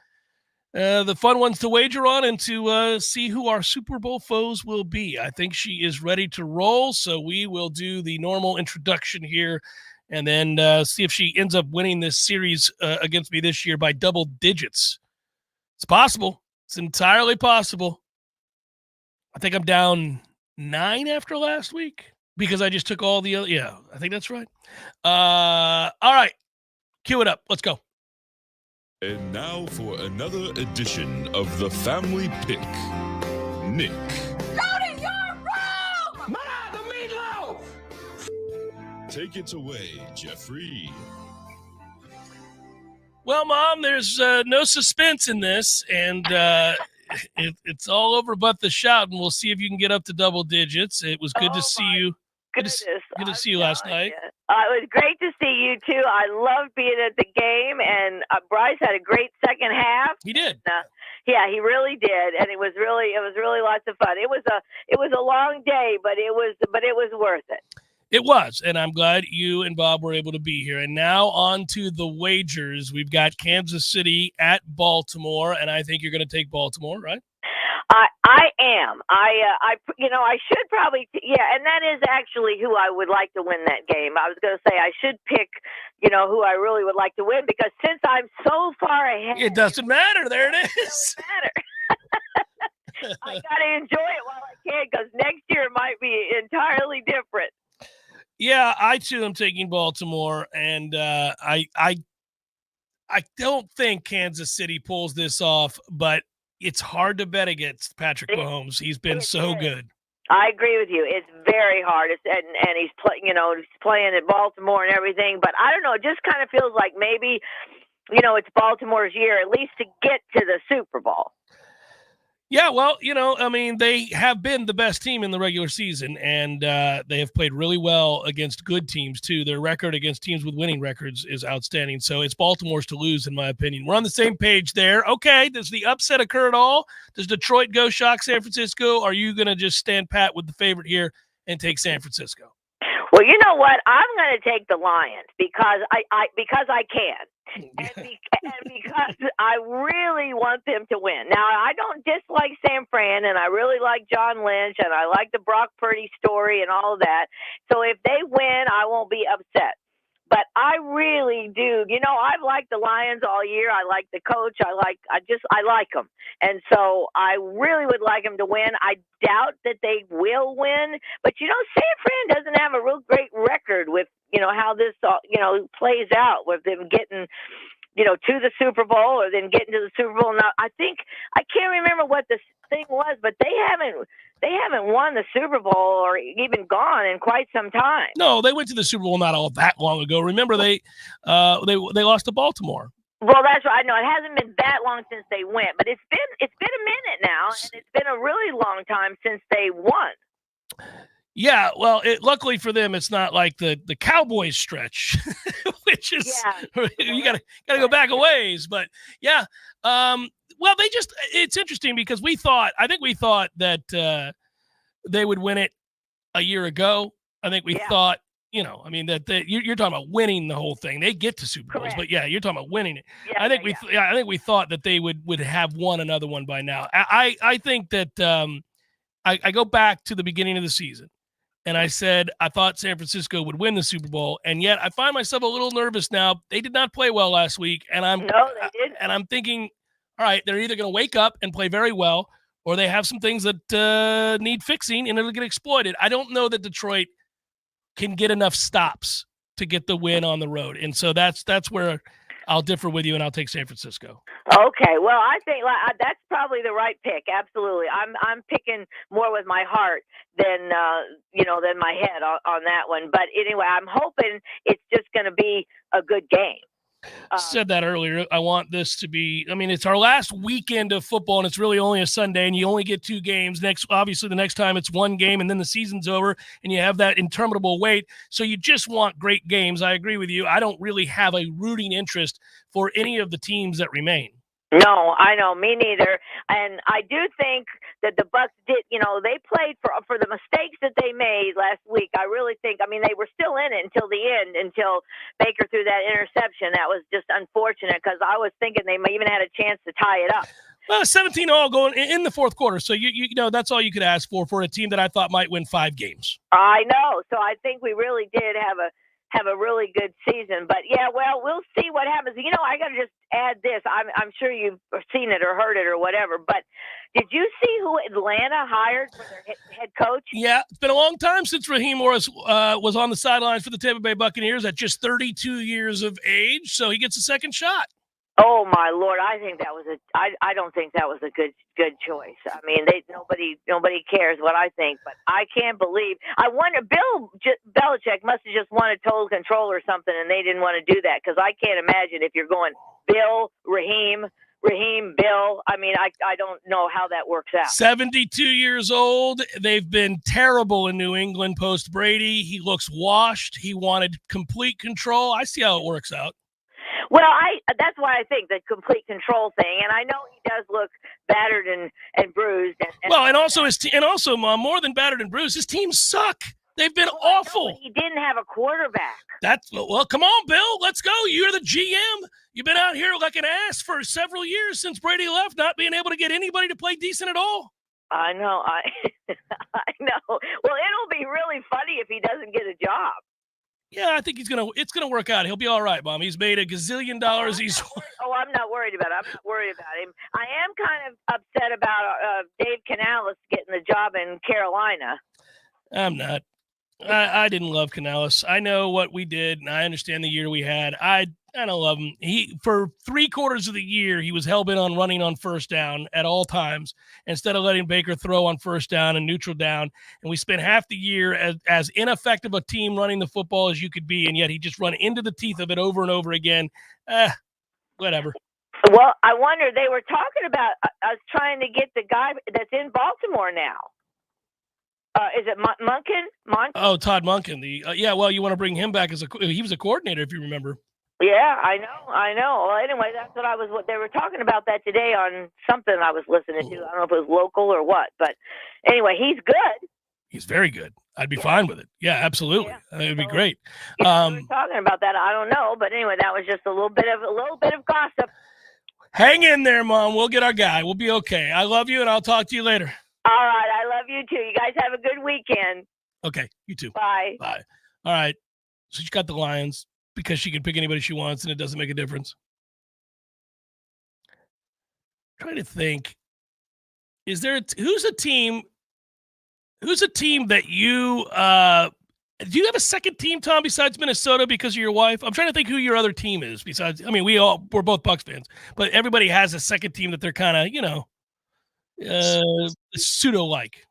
fun ones to wager on and to see who our Super Bowl foes will be. I think she is ready to roll, so we will do the normal introduction here and then see if she ends up winning this series against me this year by double digits. It's possible. It's entirely possible. I think I'm down 9 after last week because I just took all the other. Yeah, I think that's right. All right. Cue it up. Let's go. And now for another edition of the Family Pick. Nick. Go to your room! Ma, the meatloaf! Take it away, Jeffrey. Well, Mom, there's no suspense in this, and it's all over but the shout, and we'll see if you can get up to double digits. It was good to see you. Good to see you last night. It was great to see you too. I loved being at the game, and Bryce had a great second half. He did. Yeah, he really did, and it was really lots of fun. It was a long day, but it was worth it. It was, and I'm glad you and Bob were able to be here. And now on to the wagers. We've got Kansas City at Baltimore, and I think you're going to take Baltimore, right? I am. I should probably, and that is actually who I would like to win that game. I was going to say I should pick, who I really would like to win, because since I'm so far ahead, it doesn't matter. There it is. It doesn't matter. I got to enjoy it while I can, because next year it might be entirely different. Yeah, I too am taking Baltimore, and I don't think Kansas City pulls this off, but it's hard to bet against Patrick Mahomes. He's been so good. I agree with you. It's very hard. And he's playing at Baltimore and everything. But I don't know. It just kind of feels like maybe, it's Baltimore's year, at least to get to the Super Bowl. Yeah, well, they have been the best team in the regular season, and they have played really well against good teams, too. Their record against teams with winning records is outstanding. So it's Baltimore's to lose, in my opinion. We're on the same page there. Okay, does the upset occur at all? Does Detroit go shock San Francisco? Are you going to just stand pat with the favorite here and take San Francisco? Well, you know what? I'm going to take the Lions because I can. And because I really want them to win. Now, I don't dislike San Fran, and I really like John Lynch, and I like the Brock Purdy story and all of that. So if they win, I won't be upset. But I really do. I've liked the Lions all year. I like the coach. I like them. And so I really would like them to win. I doubt that they will win. But, San Fran doesn't have a real great record with, how this, plays out with them getting, to the Super Bowl or then getting to the Super Bowl. Now, I can't remember what the thing was, but they haven't won the Super Bowl or even gone in quite some time. No, they went to the Super Bowl not all that long ago. Remember, they lost to Baltimore. Well, that's right. I know it hasn't been that long since they went, but it's been a minute now, and it's been a really long time since they won. Yeah, well, luckily for them, it's not like the Cowboys stretch, which is you gotta go back a ways. But yeah, well, it's interesting because I think we thought that they would win it a year ago. I think we thought, you're talking about winning the whole thing. They get to Super Bowls, but yeah, you're talking about winning it. I think we thought that they would have won another one by now. I think that I go back to the beginning of the season. And I said I thought San Francisco would win the Super Bowl, and yet I find myself a little nervous now. They did not play well last week, and I'm thinking, all right, they're either going to wake up and play very well, or they have some things that need fixing, and it'll get exploited. I don't know that Detroit can get enough stops to get the win on the road, and so that's where I'll differ with you, and I'll take San Francisco. Okay, well, I think that's probably the right pick. Absolutely, I'm picking more with my heart than my head on that one. But anyway, I'm hoping it's just going to be a good game. Said that earlier. I want this to be. It's our last weekend of football, and it's really only a Sunday, and you only get 2 games. Obviously, the next time it's 1 game, and then the season's over, and you have that interminable wait. So you just want great games. I agree with you. I don't really have a rooting interest for any of the teams that remain. No, I know, me neither. And I do think that the Bucs did, they played for the mistakes that they made last week. I really think, they were still in it until the end, until Baker threw that interception. That was just unfortunate because I was thinking they might even had a chance to tie it up. Well, 17-all going in the fourth quarter. So, that's all you could ask for a team that I thought might win 5 games. I know. So I think we really did have a really good season. But yeah, well, we'll see what happens. I got to just add this. I'm sure you've seen it or heard it or whatever, but did you see who Atlanta hired for their head coach? Yeah, it's been a long time since Raheem Morris was on the sidelines for the Tampa Bay Buccaneers at just 32 years of age, so he gets a second shot. Oh my Lord! I think that was I don't think that was a good choice. Nobody cares what I think, but I can't believe. I wonder. Bill Belichick must have just wanted total control or something, and they didn't want to do that because I can't imagine if you're going Bill, Raheem, Bill. I don't know how that works out. 72 years old. They've been terrible in New England post Brady. He looks washed. He wanted complete control. I see how it works out. Well, that's why I think the complete control thing, and I know he does look battered and bruised. And also more than battered and bruised, his teams suck. They've been awful. He didn't have a quarterback. Well, come on, Bill, let's go. You're the GM. You've been out here like an ass for several years since Brady left, not being able to get anybody to play decent at all. I know. I know. Well, it'll be really funny if he doesn't get a job. Yeah, I think it's gonna work out. He'll be all right, Mom. He's made $1 gazillion. I'm not worried about it. I'm not worried about him. I am kind of upset about Dave Canales getting the job in Carolina. I'm not. I didn't love Canales. I know what we did, and I understand the year we had. I don't love him. For 3/4 of the year, he was hell-bent on running on first down at all times instead of letting Baker throw on first down and neutral down. And we spent half the year as ineffective a team running the football as you could be, and yet he just run into the teeth of it over and over again. Whatever. Well, I wonder, they were talking about us trying to get the guy that's in Baltimore now. Is it Monken? Oh, Todd Monken. Well, you want to bring him back he was a coordinator, if you remember. Yeah, I know. Well, anyway, that's what they were talking about that today on something I was listening to. I don't know if it was local or what, but anyway, he's good. He's very good. I'd be fine with it. Yeah, absolutely. It would be great. We were talking about that. I don't know, but anyway, that was just a little bit of gossip. Hang in there, Mom. We'll get our guy. We'll be okay. I love you, and I'll talk to you later. All right. I love you too. You guys have a good weekend. Okay. You too. Bye. Bye. All right. So she's got the Lions because she can pick anybody she wants, and it doesn't make a difference. I'm trying to think. Who's a team that you do you have a second team, Tom, besides Minnesota because of your wife? I'm trying to think who your other team is besides. I mean, we're both Bucs fans, but everybody has a second team that they're kind of, pseudo-like.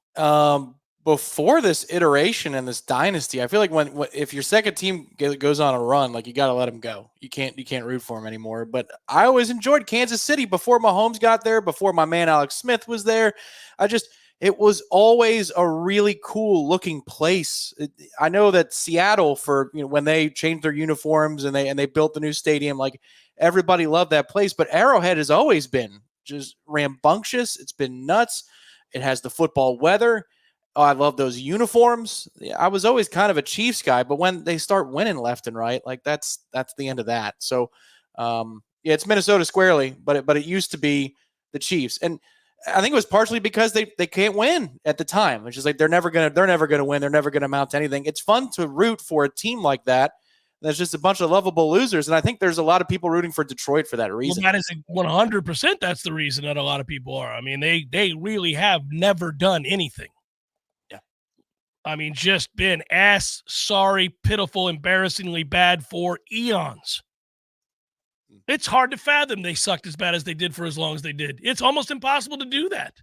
Before this iteration and this dynasty, I feel like if your second team goes on a run, like you got to let them go. You can't root for them anymore. But I always enjoyed Kansas City before Mahomes got there, before my man Alex Smith was there. It was always a really cool looking place. I know that Seattle, when they changed their uniforms and they built the new stadium, like everybody loved that place. But Arrowhead has always been just rambunctious. It's been nuts. It has the football weather. Oh, I love those uniforms. I was always kind of a Chiefs guy, but when they start winning left and right, like that's the end of that. So, it's Minnesota squarely, but it used to be the Chiefs, and I think it was partially because they can't win at the time. It's just like they're never gonna win. They're never gonna amount to anything. It's fun to root for a team like that. There's just a bunch of lovable losers, and I think there's a lot of people rooting for Detroit for that reason. Well, that is 100%. That's the reason that a lot of people are. I mean, they really have never done anything. Yeah, I mean, just been sorry, pitiful, embarrassingly bad for eons. It's hard to fathom they sucked as bad as they did for as long as they did. It's almost impossible to do that.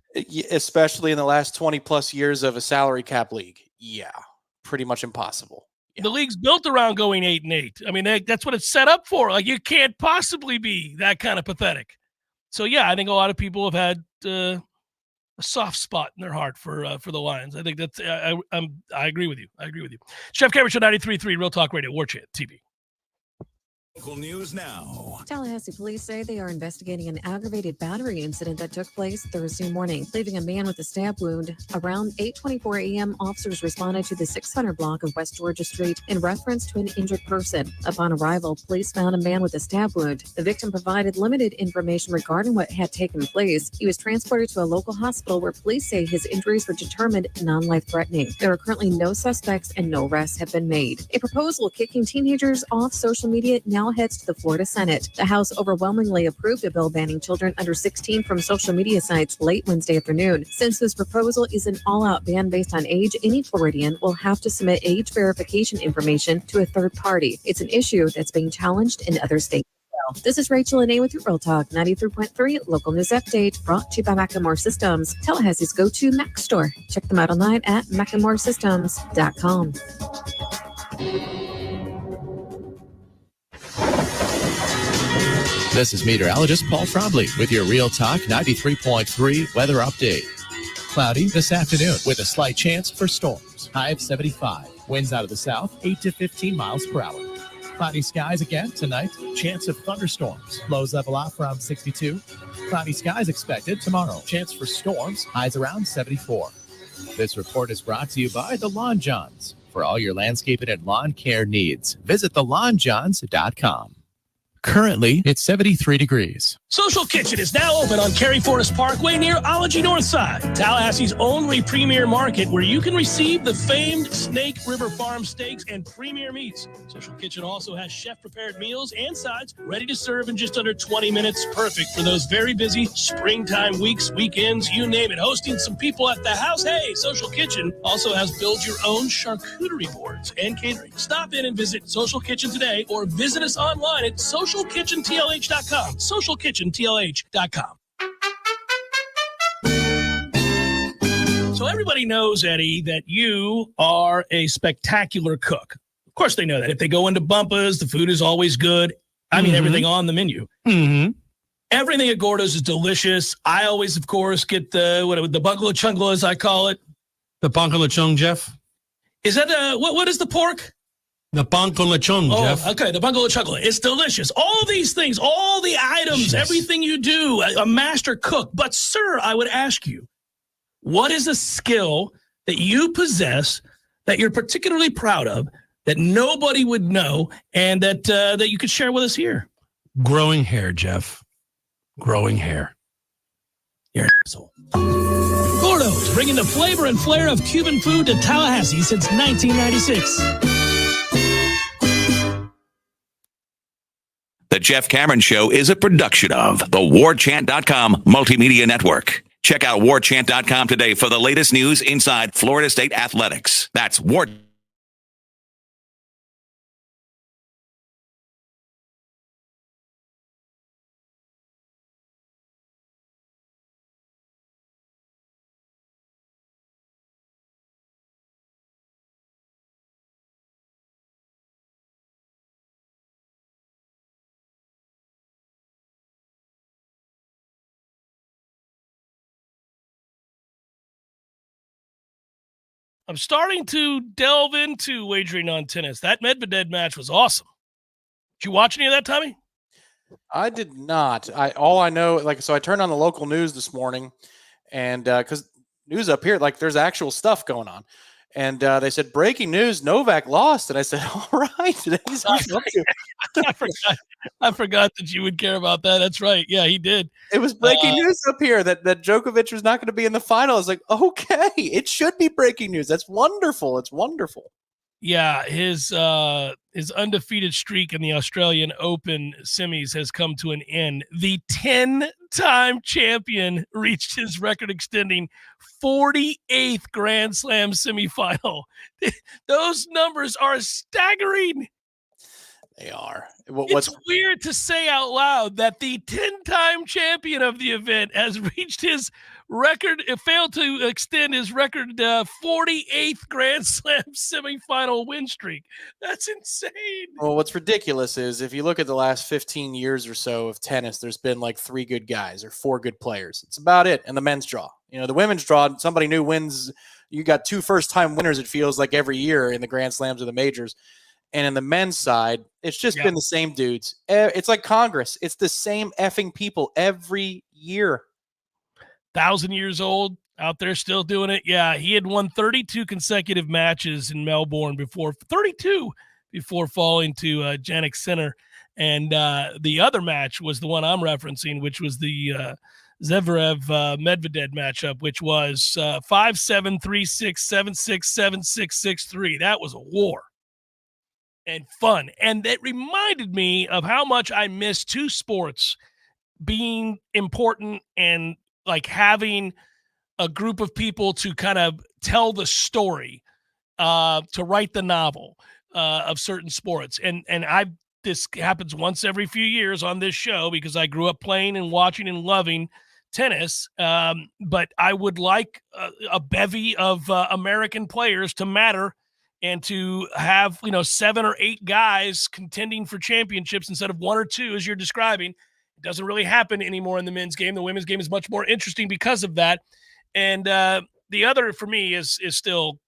Especially in the last 20 plus years of a salary cap league. Yeah, pretty much impossible. Yeah. The league's built around going 8-8. I mean, that's what it's set up for. Like, you can't possibly be that kind of pathetic. So, yeah, I think a lot of people have had a soft spot in their heart for the Lions. I think that's I agree with you. Chef Cameron Show 93.3 Real Talk Radio, Warchant TV. Local news now. Tallahassee police say they are investigating an aggravated battery incident that took place Thursday morning, leaving a man with a stab wound. Around 8:24 a.m., officers responded to the 600 block of West Georgia Street in reference to an injured person. Upon arrival, police found a man with a stab wound. The victim provided limited information regarding what had taken place. He was transported to a local hospital where police say his injuries were determined non-life-threatening. There are currently no suspects and no arrests have been made. A proposal kicking teenagers off social media now heads to the Florida Senate. The House overwhelmingly approved a bill banning children under 16 from social media sites late Wednesday afternoon. Since this proposal is an all-out ban based on age, any Floridian will have to submit age verification information to a third party. It's an issue that's being challenged in other states. This is Rachel Anay with your Real Talk 93.3 Local News Update, brought to you by Macklemore Systems, Tallahassee's go-to Mac store. Check them out online at MacklemoreSystems.com. This is meteorologist Paul Trombley with your Real Talk 93.3 weather update. Cloudy this afternoon with a slight chance for storms. High of 75. Winds out of the south, 8 to 15 miles per hour. Cloudy skies again tonight. Chance of thunderstorms. Lows level out from 62. Cloudy skies expected tomorrow. Chance for storms. Highs around 74. This report is brought to you by the Lawn Johns. For all your landscaping and lawn care needs, visit thelawnjohns.com. Currently, it's 73 degrees. Social Kitchen is now open on Cary Forest Parkway near Ology Northside, Tallahassee's only premier market where you can receive the famed Snake River Farm steaks and premier meats. Social Kitchen also has chef-prepared meals and sides ready to serve in just under 20 minutes. Perfect for those very busy springtime weeks, weekends, you name it. Hosting some people at the house. Hey, Social Kitchen also has build-your-own charcuterie boards and catering. Stop in and visit Social Kitchen today or visit us online at socialkitchentlh.com. Socialkitchentlh.com. So everybody knows, Eddie, that you are a spectacular cook. Of course they know that. If they go into Bumpa's, the food is always good. I mean, everything on the menu. Mm-hmm. Everything at Gordo's is delicious. I always, of course, get the bungalow chungla, as I call it. The bungalow chung, Jeff? Is that what is the pork? The bungalow chung, Jeff. Okay, the bungalow chungla. It's delicious. All these things, all the items, everything you do, a master cook. But, sir, I would ask you, what is a skill that you possess that you're particularly proud of that nobody would know and that you could share with us here? Growing hair, Jeff. Growing hair. You're an asshole. Gordo's, bringing the flavor and flair of Cuban food to Tallahassee since 1996. The Jeff Cameron Show is a production of the Warchant.com Multimedia Network. Check out Warchant.com today for the latest news inside Florida State athletics. That's Warchant. I'm starting to delve into wagering on tennis. That Medvedev match was awesome. Did you watch any of that, Tommy? I did not. All I know, so I turned on the local news this morning, and because news up here, there's actual stuff going on, and they said breaking news: Novak lost, and I said, all right, today's I forgot that you would care about that. That's right. Yeah, he did. It was breaking news up here that Djokovic was not going to be in the final. I was like, okay, it should be breaking news. That's wonderful. It's wonderful. Yeah, his undefeated streak in the Australian Open semis has come to an end. The 10-time champion reached his record-extending 48th Grand Slam semifinal. Those numbers are staggering. They are. It's weird to say out loud that the 10-time champion of the event has reached his record, failed to extend his record 48th Grand Slam semifinal win streak. That's insane. Well, what's ridiculous is if you look at the last 15 years or so of tennis, there's been 3 good guys or 4 good players. It's about it. And the men's draw. The women's draw, somebody new wins. You got 2 first-time winners, it feels like, every year in the Grand Slams or the majors. And in the men's side, it's just been the same dudes. It's like Congress. It's the same effing people every year. 1,000 years old, out there still doing it. Yeah, he had won 32 consecutive matches in Melbourne before falling to Jannik Sinner. And the other match was the one I'm referencing, which was the Zverev-Medvedev matchup, which was 5-7, 3-6, 7-6, 7-6, 6-3. That was a war. And fun. And that reminded me of how much I miss 2 sports being important and having a group of people to kind of tell the story, to write the novel of certain sports. And this happens once every few years on this show because I grew up playing and watching and loving tennis. But I would like a bevy of American players to matter and to have, 7 or 8 guys contending for championships instead of 1 or 2, as you're describing. It doesn't really happen anymore in the men's game. The women's game is much more interesting because of that. And the other for me is still,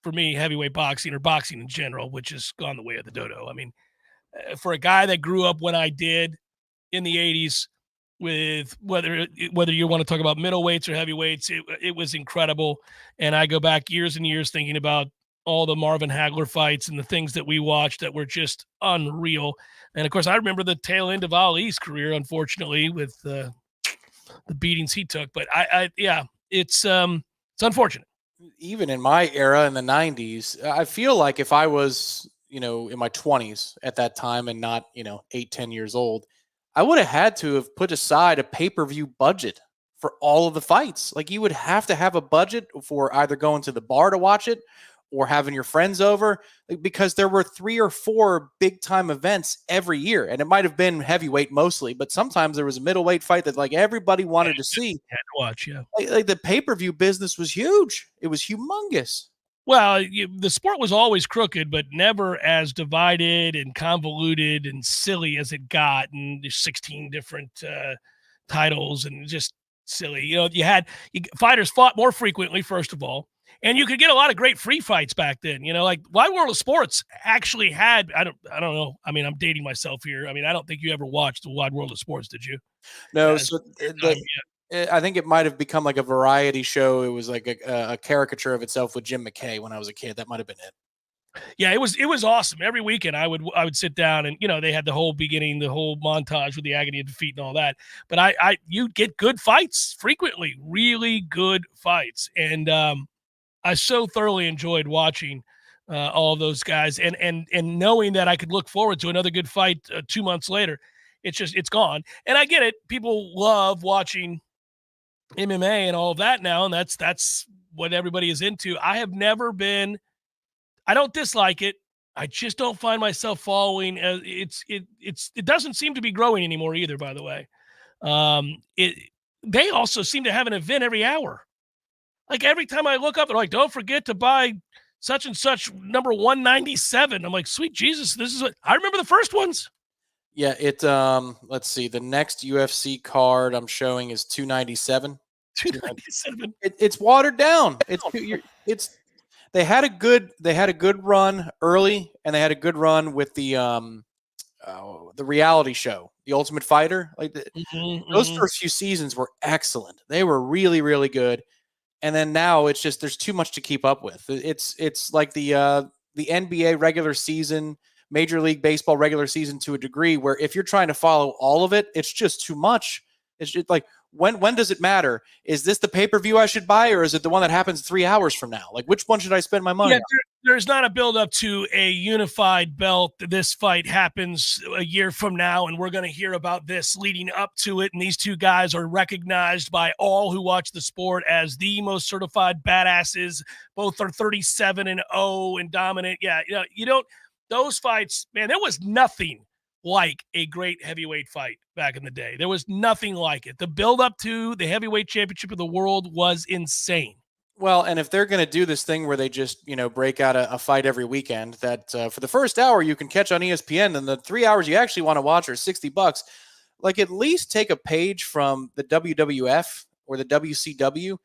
for me, heavyweight boxing or boxing in general, which has gone the way of the dodo. I mean, for a guy that grew up when I did in the 80s with whether you want to talk about middleweights or heavyweights, it was incredible. And I go back years and years thinking about all the Marvin Hagler fights and the things that we watched that were just unreal. And of course, I remember the tail end of Ali's career, unfortunately, with the beatings he took. But it's unfortunate. Even in my era in the 90s, I feel like if I was, in my 20s at that time and not, 8-10 years old, I would have had to have put aside a pay-per-view budget for all of the fights. Like, you would have to have a budget for either going to the bar to watch it or having your friends over, because there were 3 or 4 big time events every year. And it might have been heavyweight mostly, but sometimes there was a middleweight fight that like everybody wanted to see. Had to watch, yeah. Like the pay-per-view business was huge. It was humongous. Well, the sport was always crooked, but never as divided and convoluted and silly as it got. And there's 16 different titles and just silly. Fighters fought more frequently, first of all. And you could get a lot of great free fights back then. Like Wide World of Sports actually had, I don't know. I mean, I'm dating myself here. I mean, I don't think you ever watched the Wide World of Sports, did you? No. I think it might have become like a variety show. It was like a caricature of itself with Jim McKay when I was a kid. That might have been it. Yeah, it was awesome. Every weekend I would sit down and, they had the whole beginning, the whole montage with the agony of defeat and all that. But you get good fights frequently, really good fights. And, I so thoroughly enjoyed watching all of those guys and knowing that I could look forward to another good fight 2 months later. It's gone. And I get it. People love watching MMA and all of that now, and that's what everybody is into. I have never been – I don't dislike it. I just don't find myself following. It doesn't seem to be growing anymore either, by the way. They also seem to have an event every hour. Like every time I look up, they're like, don't forget to buy such and such number 197. I'm like, sweet Jesus, this is what I remember the first ones. Yeah, let's see. The next UFC card I'm showing is 297. 297. It's watered down. They had a good run early, and they had a good run with the reality show, The Ultimate Fighter. Like those first few seasons were excellent. They were really, really good. And then now it's just there's too much to keep up with. It's like the NBA regular season, Major League Baseball regular season to a degree, where if you're trying to follow all of it, it's just too much. It's just like when does it matter? Is this the pay-per-view I should buy, or is it the one that happens 3 hours from now? Like, which one should I spend my money on? There's not a build-up to a unified belt. This fight happens a year from now, and we're going to hear about this leading up to it. And these two guys are recognized by all who watch the sport as the most certified badasses. Both are 37-0 and dominant. Yeah, you don't. Those fights, man, there was nothing like a great heavyweight fight back in the day. There was nothing like it. The build-up to the heavyweight championship of the world was insane. Well, and if they're going to do this thing where they just, break out a fight every weekend, that for the first hour you can catch on ESPN, and the 3 hours you actually want to watch are $60, like at least take a page from the WWF or the WCW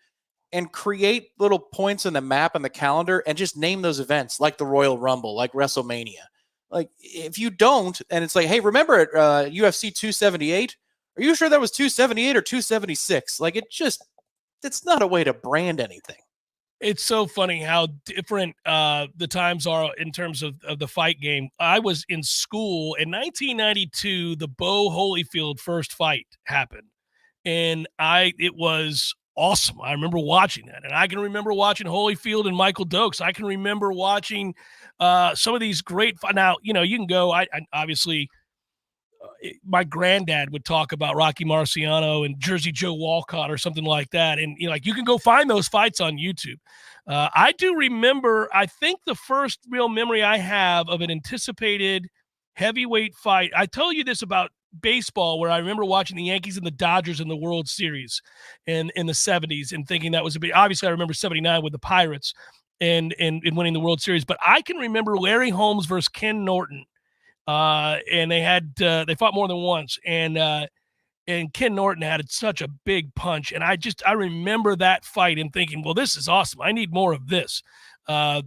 and create little points on the map and the calendar and just name those events like the Royal Rumble, like WrestleMania. Like, if you don't, and it's like, hey, remember at UFC 278? Are you sure that was 278 or 276? Like, it's not a way to brand anything. It's so funny how different the times are in terms of the fight game. I was in school in 1992. The Bo Holyfield first fight happened, and it was awesome. I remember watching that, and I can remember watching Holyfield and Michael Dokes. I can remember watching some of these great. Now, you can go. I obviously. My granddad would talk about Rocky Marciano and Jersey Joe Walcott or something like that. And you can go find those fights on YouTube. I do remember, I think the first real memory I have of an anticipated heavyweight fight. I told you this about baseball, where I remember watching the Yankees and the Dodgers in the World Series in the 70s and thinking that was a big, obviously I remember 79 with the Pirates and winning the World Series, but I can remember Larry Holmes versus Ken Norton. And they fought more than once, and Ken Norton had such a big punch, and I remember that fight and thinking, well, this is awesome. I need more of this. But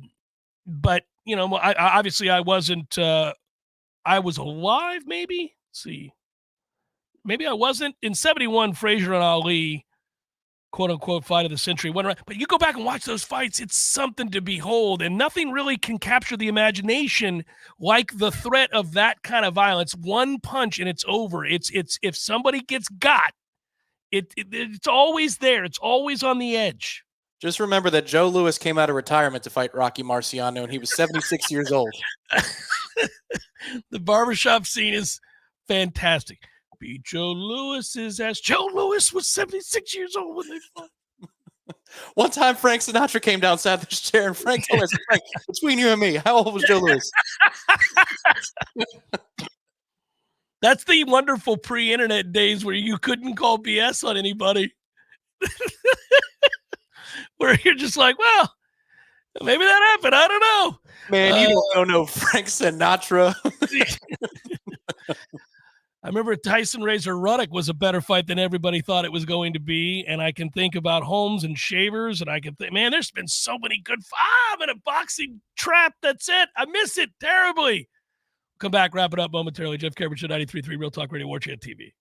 I wasn't. I was alive, maybe. Let's see, maybe I wasn't in '71. Frazier and Ali quote-unquote fight of the century. But you go back and watch those fights, it's something to behold, and nothing really can capture the imagination like the threat of that kind of violence. One punch and it's over. It's if somebody gets got, it's always there. It's always on the edge. Just remember that Joe Louis came out of retirement to fight Rocky Marciano, and he was 76 years old. The barbershop scene is fantastic. Beat Joe Louis's ass. Joe Louis was 76 years old when they fought. One time, Frank Sinatra came down, sat in this chair, and Frank told us, Frank, between you and me, how old was Joe Louis? That's the wonderful pre-internet days where you couldn't call BS on anybody. Where you're just like, well, maybe that happened. I don't know. Man, you don't know Frank Sinatra. I remember Tyson Razor Ruddock was a better fight than everybody thought it was going to be. And I can think about Holmes and Shavers. And I can think, man, there's been so many good I'm in a boxing trap. That's it. I miss it terribly. Come back, wrap it up momentarily. Jeff Cameron Show, 93.3 Real Talk Radio, Warchant TV.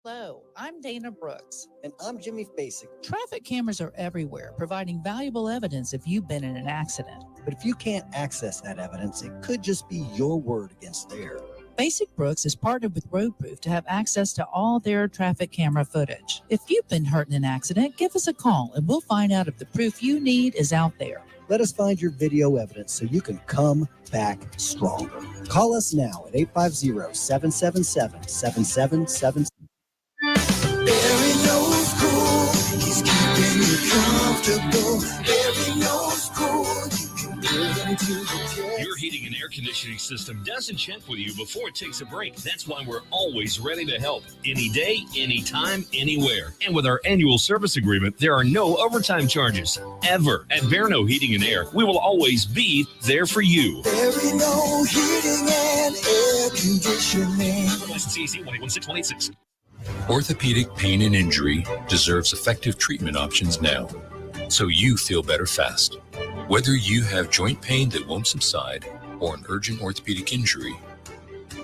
Hello, I'm Dana Brooks. And I'm Jimmy Basic. Traffic cameras are everywhere, providing valuable evidence if you've been in an accident. But if you can't access that evidence, it could just be your word against theirs. Basic Brooks is partnered with Roadproof to have access to all their traffic camera footage. If you've been hurt in an accident, give us a call and we'll find out if the proof you need is out there. Let us find your video evidence so you can come back stronger. Call us now at 850-777-7777. Barry knows cool. He's keeping you comfortable. Barry knows cool. You can get into the jet. Your heating and air conditioning system doesn't check with you before it takes a break. That's why we're always ready to help. Any day, anytime, anywhere. And with our annual service agreement, there are no overtime charges. Ever. At Verno Heating and Air, we will always be there for you. Barry knows heating and air conditioning. CC 1816186. Orthopedic pain and injury deserves effective treatment options now, so you feel better fast. Whether you have joint pain that won't subside or an urgent orthopedic injury,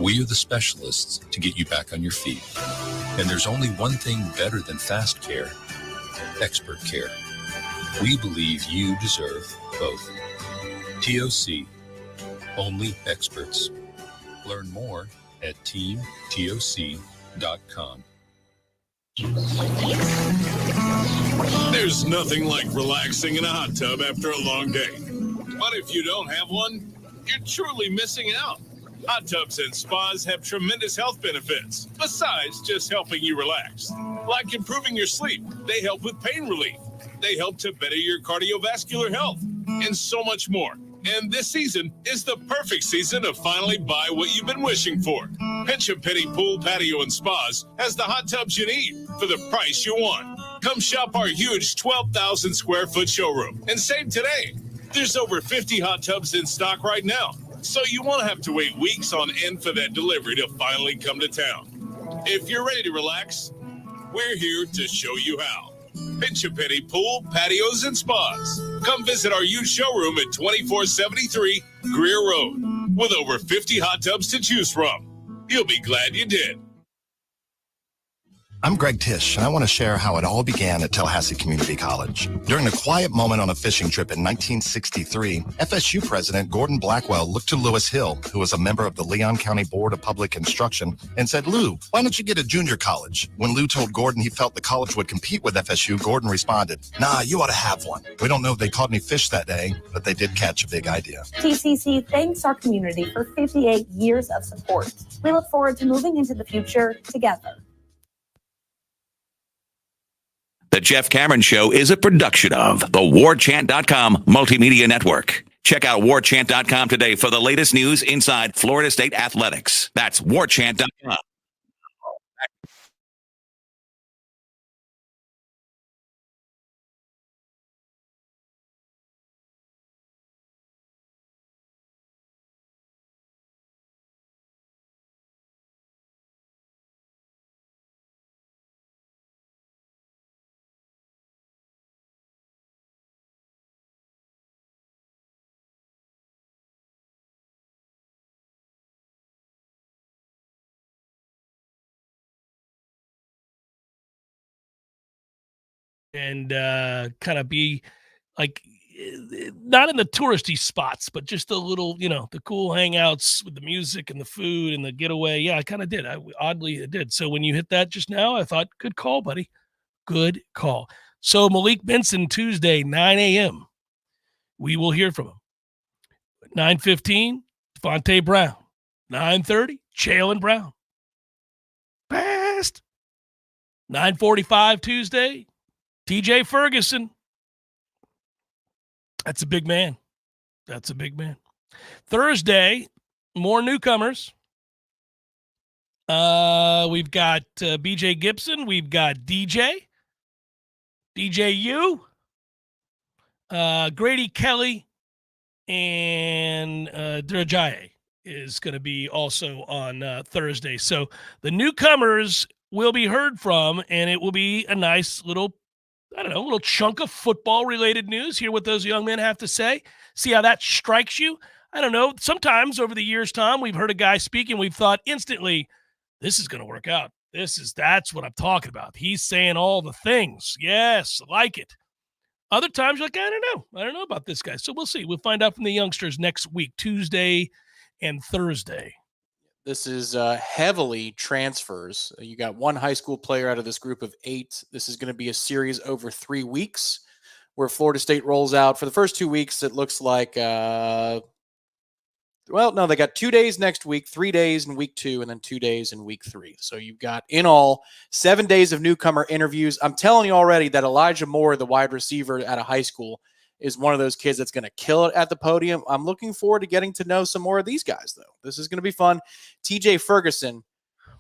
we are the specialists to get you back on your feet. And there's only one thing better than fast care: expert care. We believe you deserve both. TOC, only experts. Learn more at teamtoc.com. There's nothing like relaxing in a hot tub after a long day. But if you don't have one, you're truly missing out. Hot tubs and spas have tremendous health benefits, besides just helping you relax. Like improving your sleep, they help with pain relief. They help to better your cardiovascular health, and so much more. And this season is the perfect season to finally buy what you've been wishing for. Pinch a Penny Pool, Patio, and Spas has the hot tubs you need for the price you want. Come shop our huge 12,000 square foot showroom and save today. There's over 50 hot tubs in stock right now, so you won't have to wait weeks on end for that delivery to finally come to town. If you're ready to relax, we're here to show you how. Pinch a Penny Pool, Patios, and Spas. Come visit our huge showroom at 2473 Greer Road with over 50 hot tubs to choose from. You'll be glad you did. I'm Greg Tisch, and I want to share how it all began at Tallahassee Community College. During a quiet moment on a fishing trip in 1963, FSU President Gordon Blackwell looked to Lewis Hill, who was a member of the Leon County Board of Public Instruction, and said, "Lou, why don't you get a junior college?" When Lou told Gordon he felt the college would compete with FSU, Gordon responded, "Nah, you ought to have one." We don't know if they caught any fish that day, but they did catch a big idea. TCC thanks our community for 58 years of support. We look forward to moving into the future together. The Jeff Cameron Show is a production of the Warchant.com Multimedia Network. Check out Warchant.com today for the latest news inside Florida State athletics. That's Warchant.com. and kind of be like not in the touristy spots, but just a little, the cool hangouts with the music and the food and the getaway. Yeah, I kind of did. Oddly, it did. So when you hit that just now, I thought, good call, buddy. Good call. So Malik Benson, Tuesday, 9 a.m. We will hear from him. 9:15, Devontae Brown. 9:30, Jaylen Brown. Fast. 9:45 Tuesday, TJ Ferguson. That's a big man. That's a big man. Thursday, more newcomers. We've got BJ Gibson. We've got DJU, Grady Kelly, and Durajaye is going to be also on Thursday. So the newcomers will be heard from, and it will be a nice little chunk of football-related news. Hear what those young men have to say. See how that strikes you. I don't know. Sometimes over the years, Tom, we've heard a guy speak, and we've thought instantly, this is going to work out. That's what I'm talking about. He's saying all the things. Yes, I like it. Other times, you're like, I don't know. I don't know about this guy. So we'll see. We'll find out from the youngsters next week, Tuesday and Thursday. This is heavily transfers. You got one high school player out of this group of 8. This is going to be a series over 3 weeks where Florida State rolls out. For the first 2 weeks, it looks like, they got 2 days next week, 3 days in week 2, and then 2 days in week 3. So you've got, in all, 7 days of newcomer interviews. I'm telling you already that Elijah Moore, the wide receiver at a high school, is one of those kids that's going to kill it at the podium. I'm looking forward to getting to know some more of these guys, though. This is going to be fun. TJ Ferguson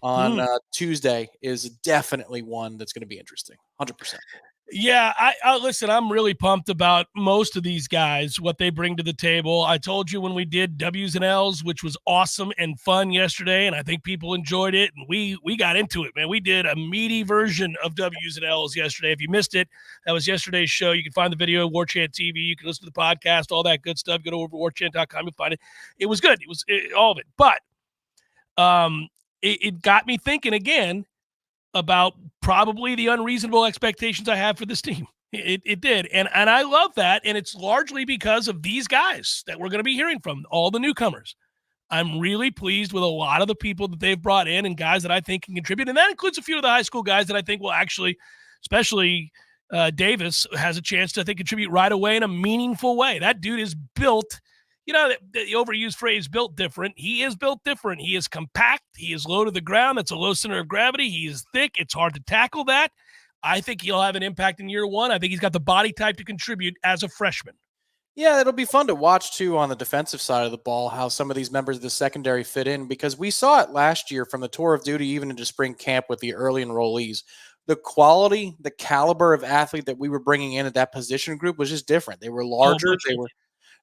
on Tuesday is definitely one that's going to be interesting, 100%. Yeah, I listen, I'm really pumped about most of these guys, what they bring to the table. I told you when we did W's and L's, which was awesome and fun yesterday, and I think people enjoyed it, and we got into it, man. We did a meaty version of W's and L's yesterday. If you missed it, that was yesterday's show. You can find the video at Warchant TV. You can listen to the podcast, all that good stuff. Go over to warchant.com. You'll find it. It was good. It was all of it. But it got me thinking again about probably the unreasonable expectations I have for this team. It did. And I love that. And it's largely because of these guys that we're going to be hearing from, all the newcomers. I'm really pleased with a lot of the people that they've brought in and guys that I think can contribute. And that includes a few of the high school guys that I think will actually, especially Davis, has a chance to, I think, contribute right away in a meaningful way. That dude is built. The overused phrase, built different. He is built different. He is compact. He is low to the ground. That's a low center of gravity. He is thick. It's hard to tackle that. I think he'll have an impact in year one. I think he's got the body type to contribute as a freshman. Yeah, it'll be fun to watch, too, on the defensive side of the ball, how some of these members of the secondary fit in, because we saw it last year from the tour of duty, even into spring camp with the early enrollees. The quality, the caliber of athlete that we were bringing in at that position group was just different. They were larger.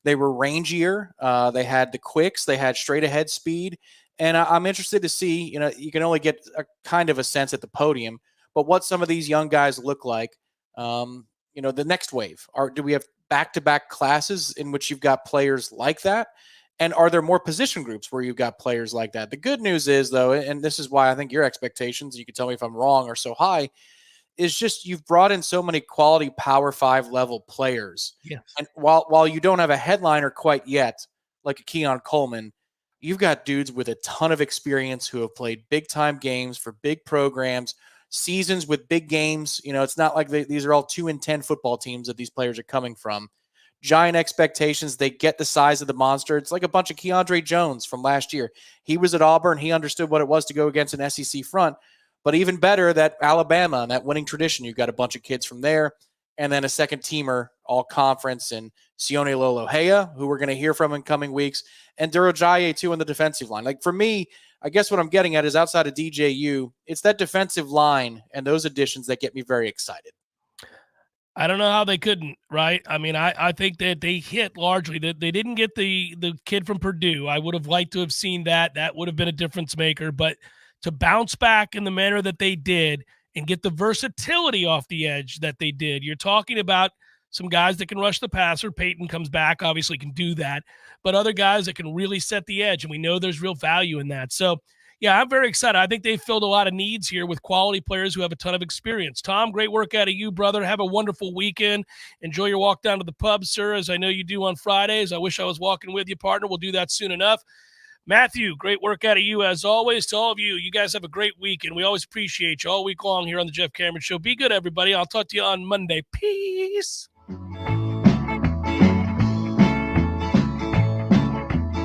They were rangier. They had the quicks. They had straight ahead speed. And I'm interested to see, you can only get a kind of a sense at the podium, but what some of these young guys look like, the next wave. Do we have back-to-back classes in which you've got players like that? And are there more position groups where you've got players like that? The good news is, though, and this is why I think your expectations, you can tell me if I'm wrong, are so high, is just you've brought in so many quality Power 5 level players. Yes. And while you don't have a headliner quite yet, like a Keon Coleman, you've got dudes with a ton of experience who have played big-time games for big programs, seasons with big games. It's not like these are all 2-10 football teams that these players are coming from. Giant expectations. They get the size of the monster. It's like a bunch of Keandre Jones from last year. He was at Auburn. He understood what it was to go against an SEC front. But even better, that Alabama and that winning tradition, you've got a bunch of kids from there, and then a second teamer, all conference, and Sione Lolohea, who we're going to hear from in coming weeks, and Durajaye too on the defensive line. Like for me, I guess what I'm getting at is outside of DJU, it's that defensive line and those additions that get me very excited. I don't know how they couldn't, right? I mean, I think that they hit largely. That they didn't get the kid from Purdue. I would have liked to have seen that. That would have been a difference maker, but to bounce back in the manner that they did and get the versatility off the edge that they did. You're talking about some guys that can rush the passer. Peyton comes back, obviously can do that, but other guys that can really set the edge, and we know there's real value in that. So, Yeah, I'm very excited. I think they filled a lot of needs here with quality players who have a ton of experience. Tom, great work out of you, brother. Have a wonderful weekend. Enjoy your walk down to the pub, sir, as I know you do on Fridays. I wish I was walking with you, partner. We'll do that soon enough. Matthew, great work out of you as always. To all of you, you guys have a great weekend. We always appreciate you all week long here on the Jeff Cameron Show. Be good, everybody. I'll talk to you on Monday. Peace.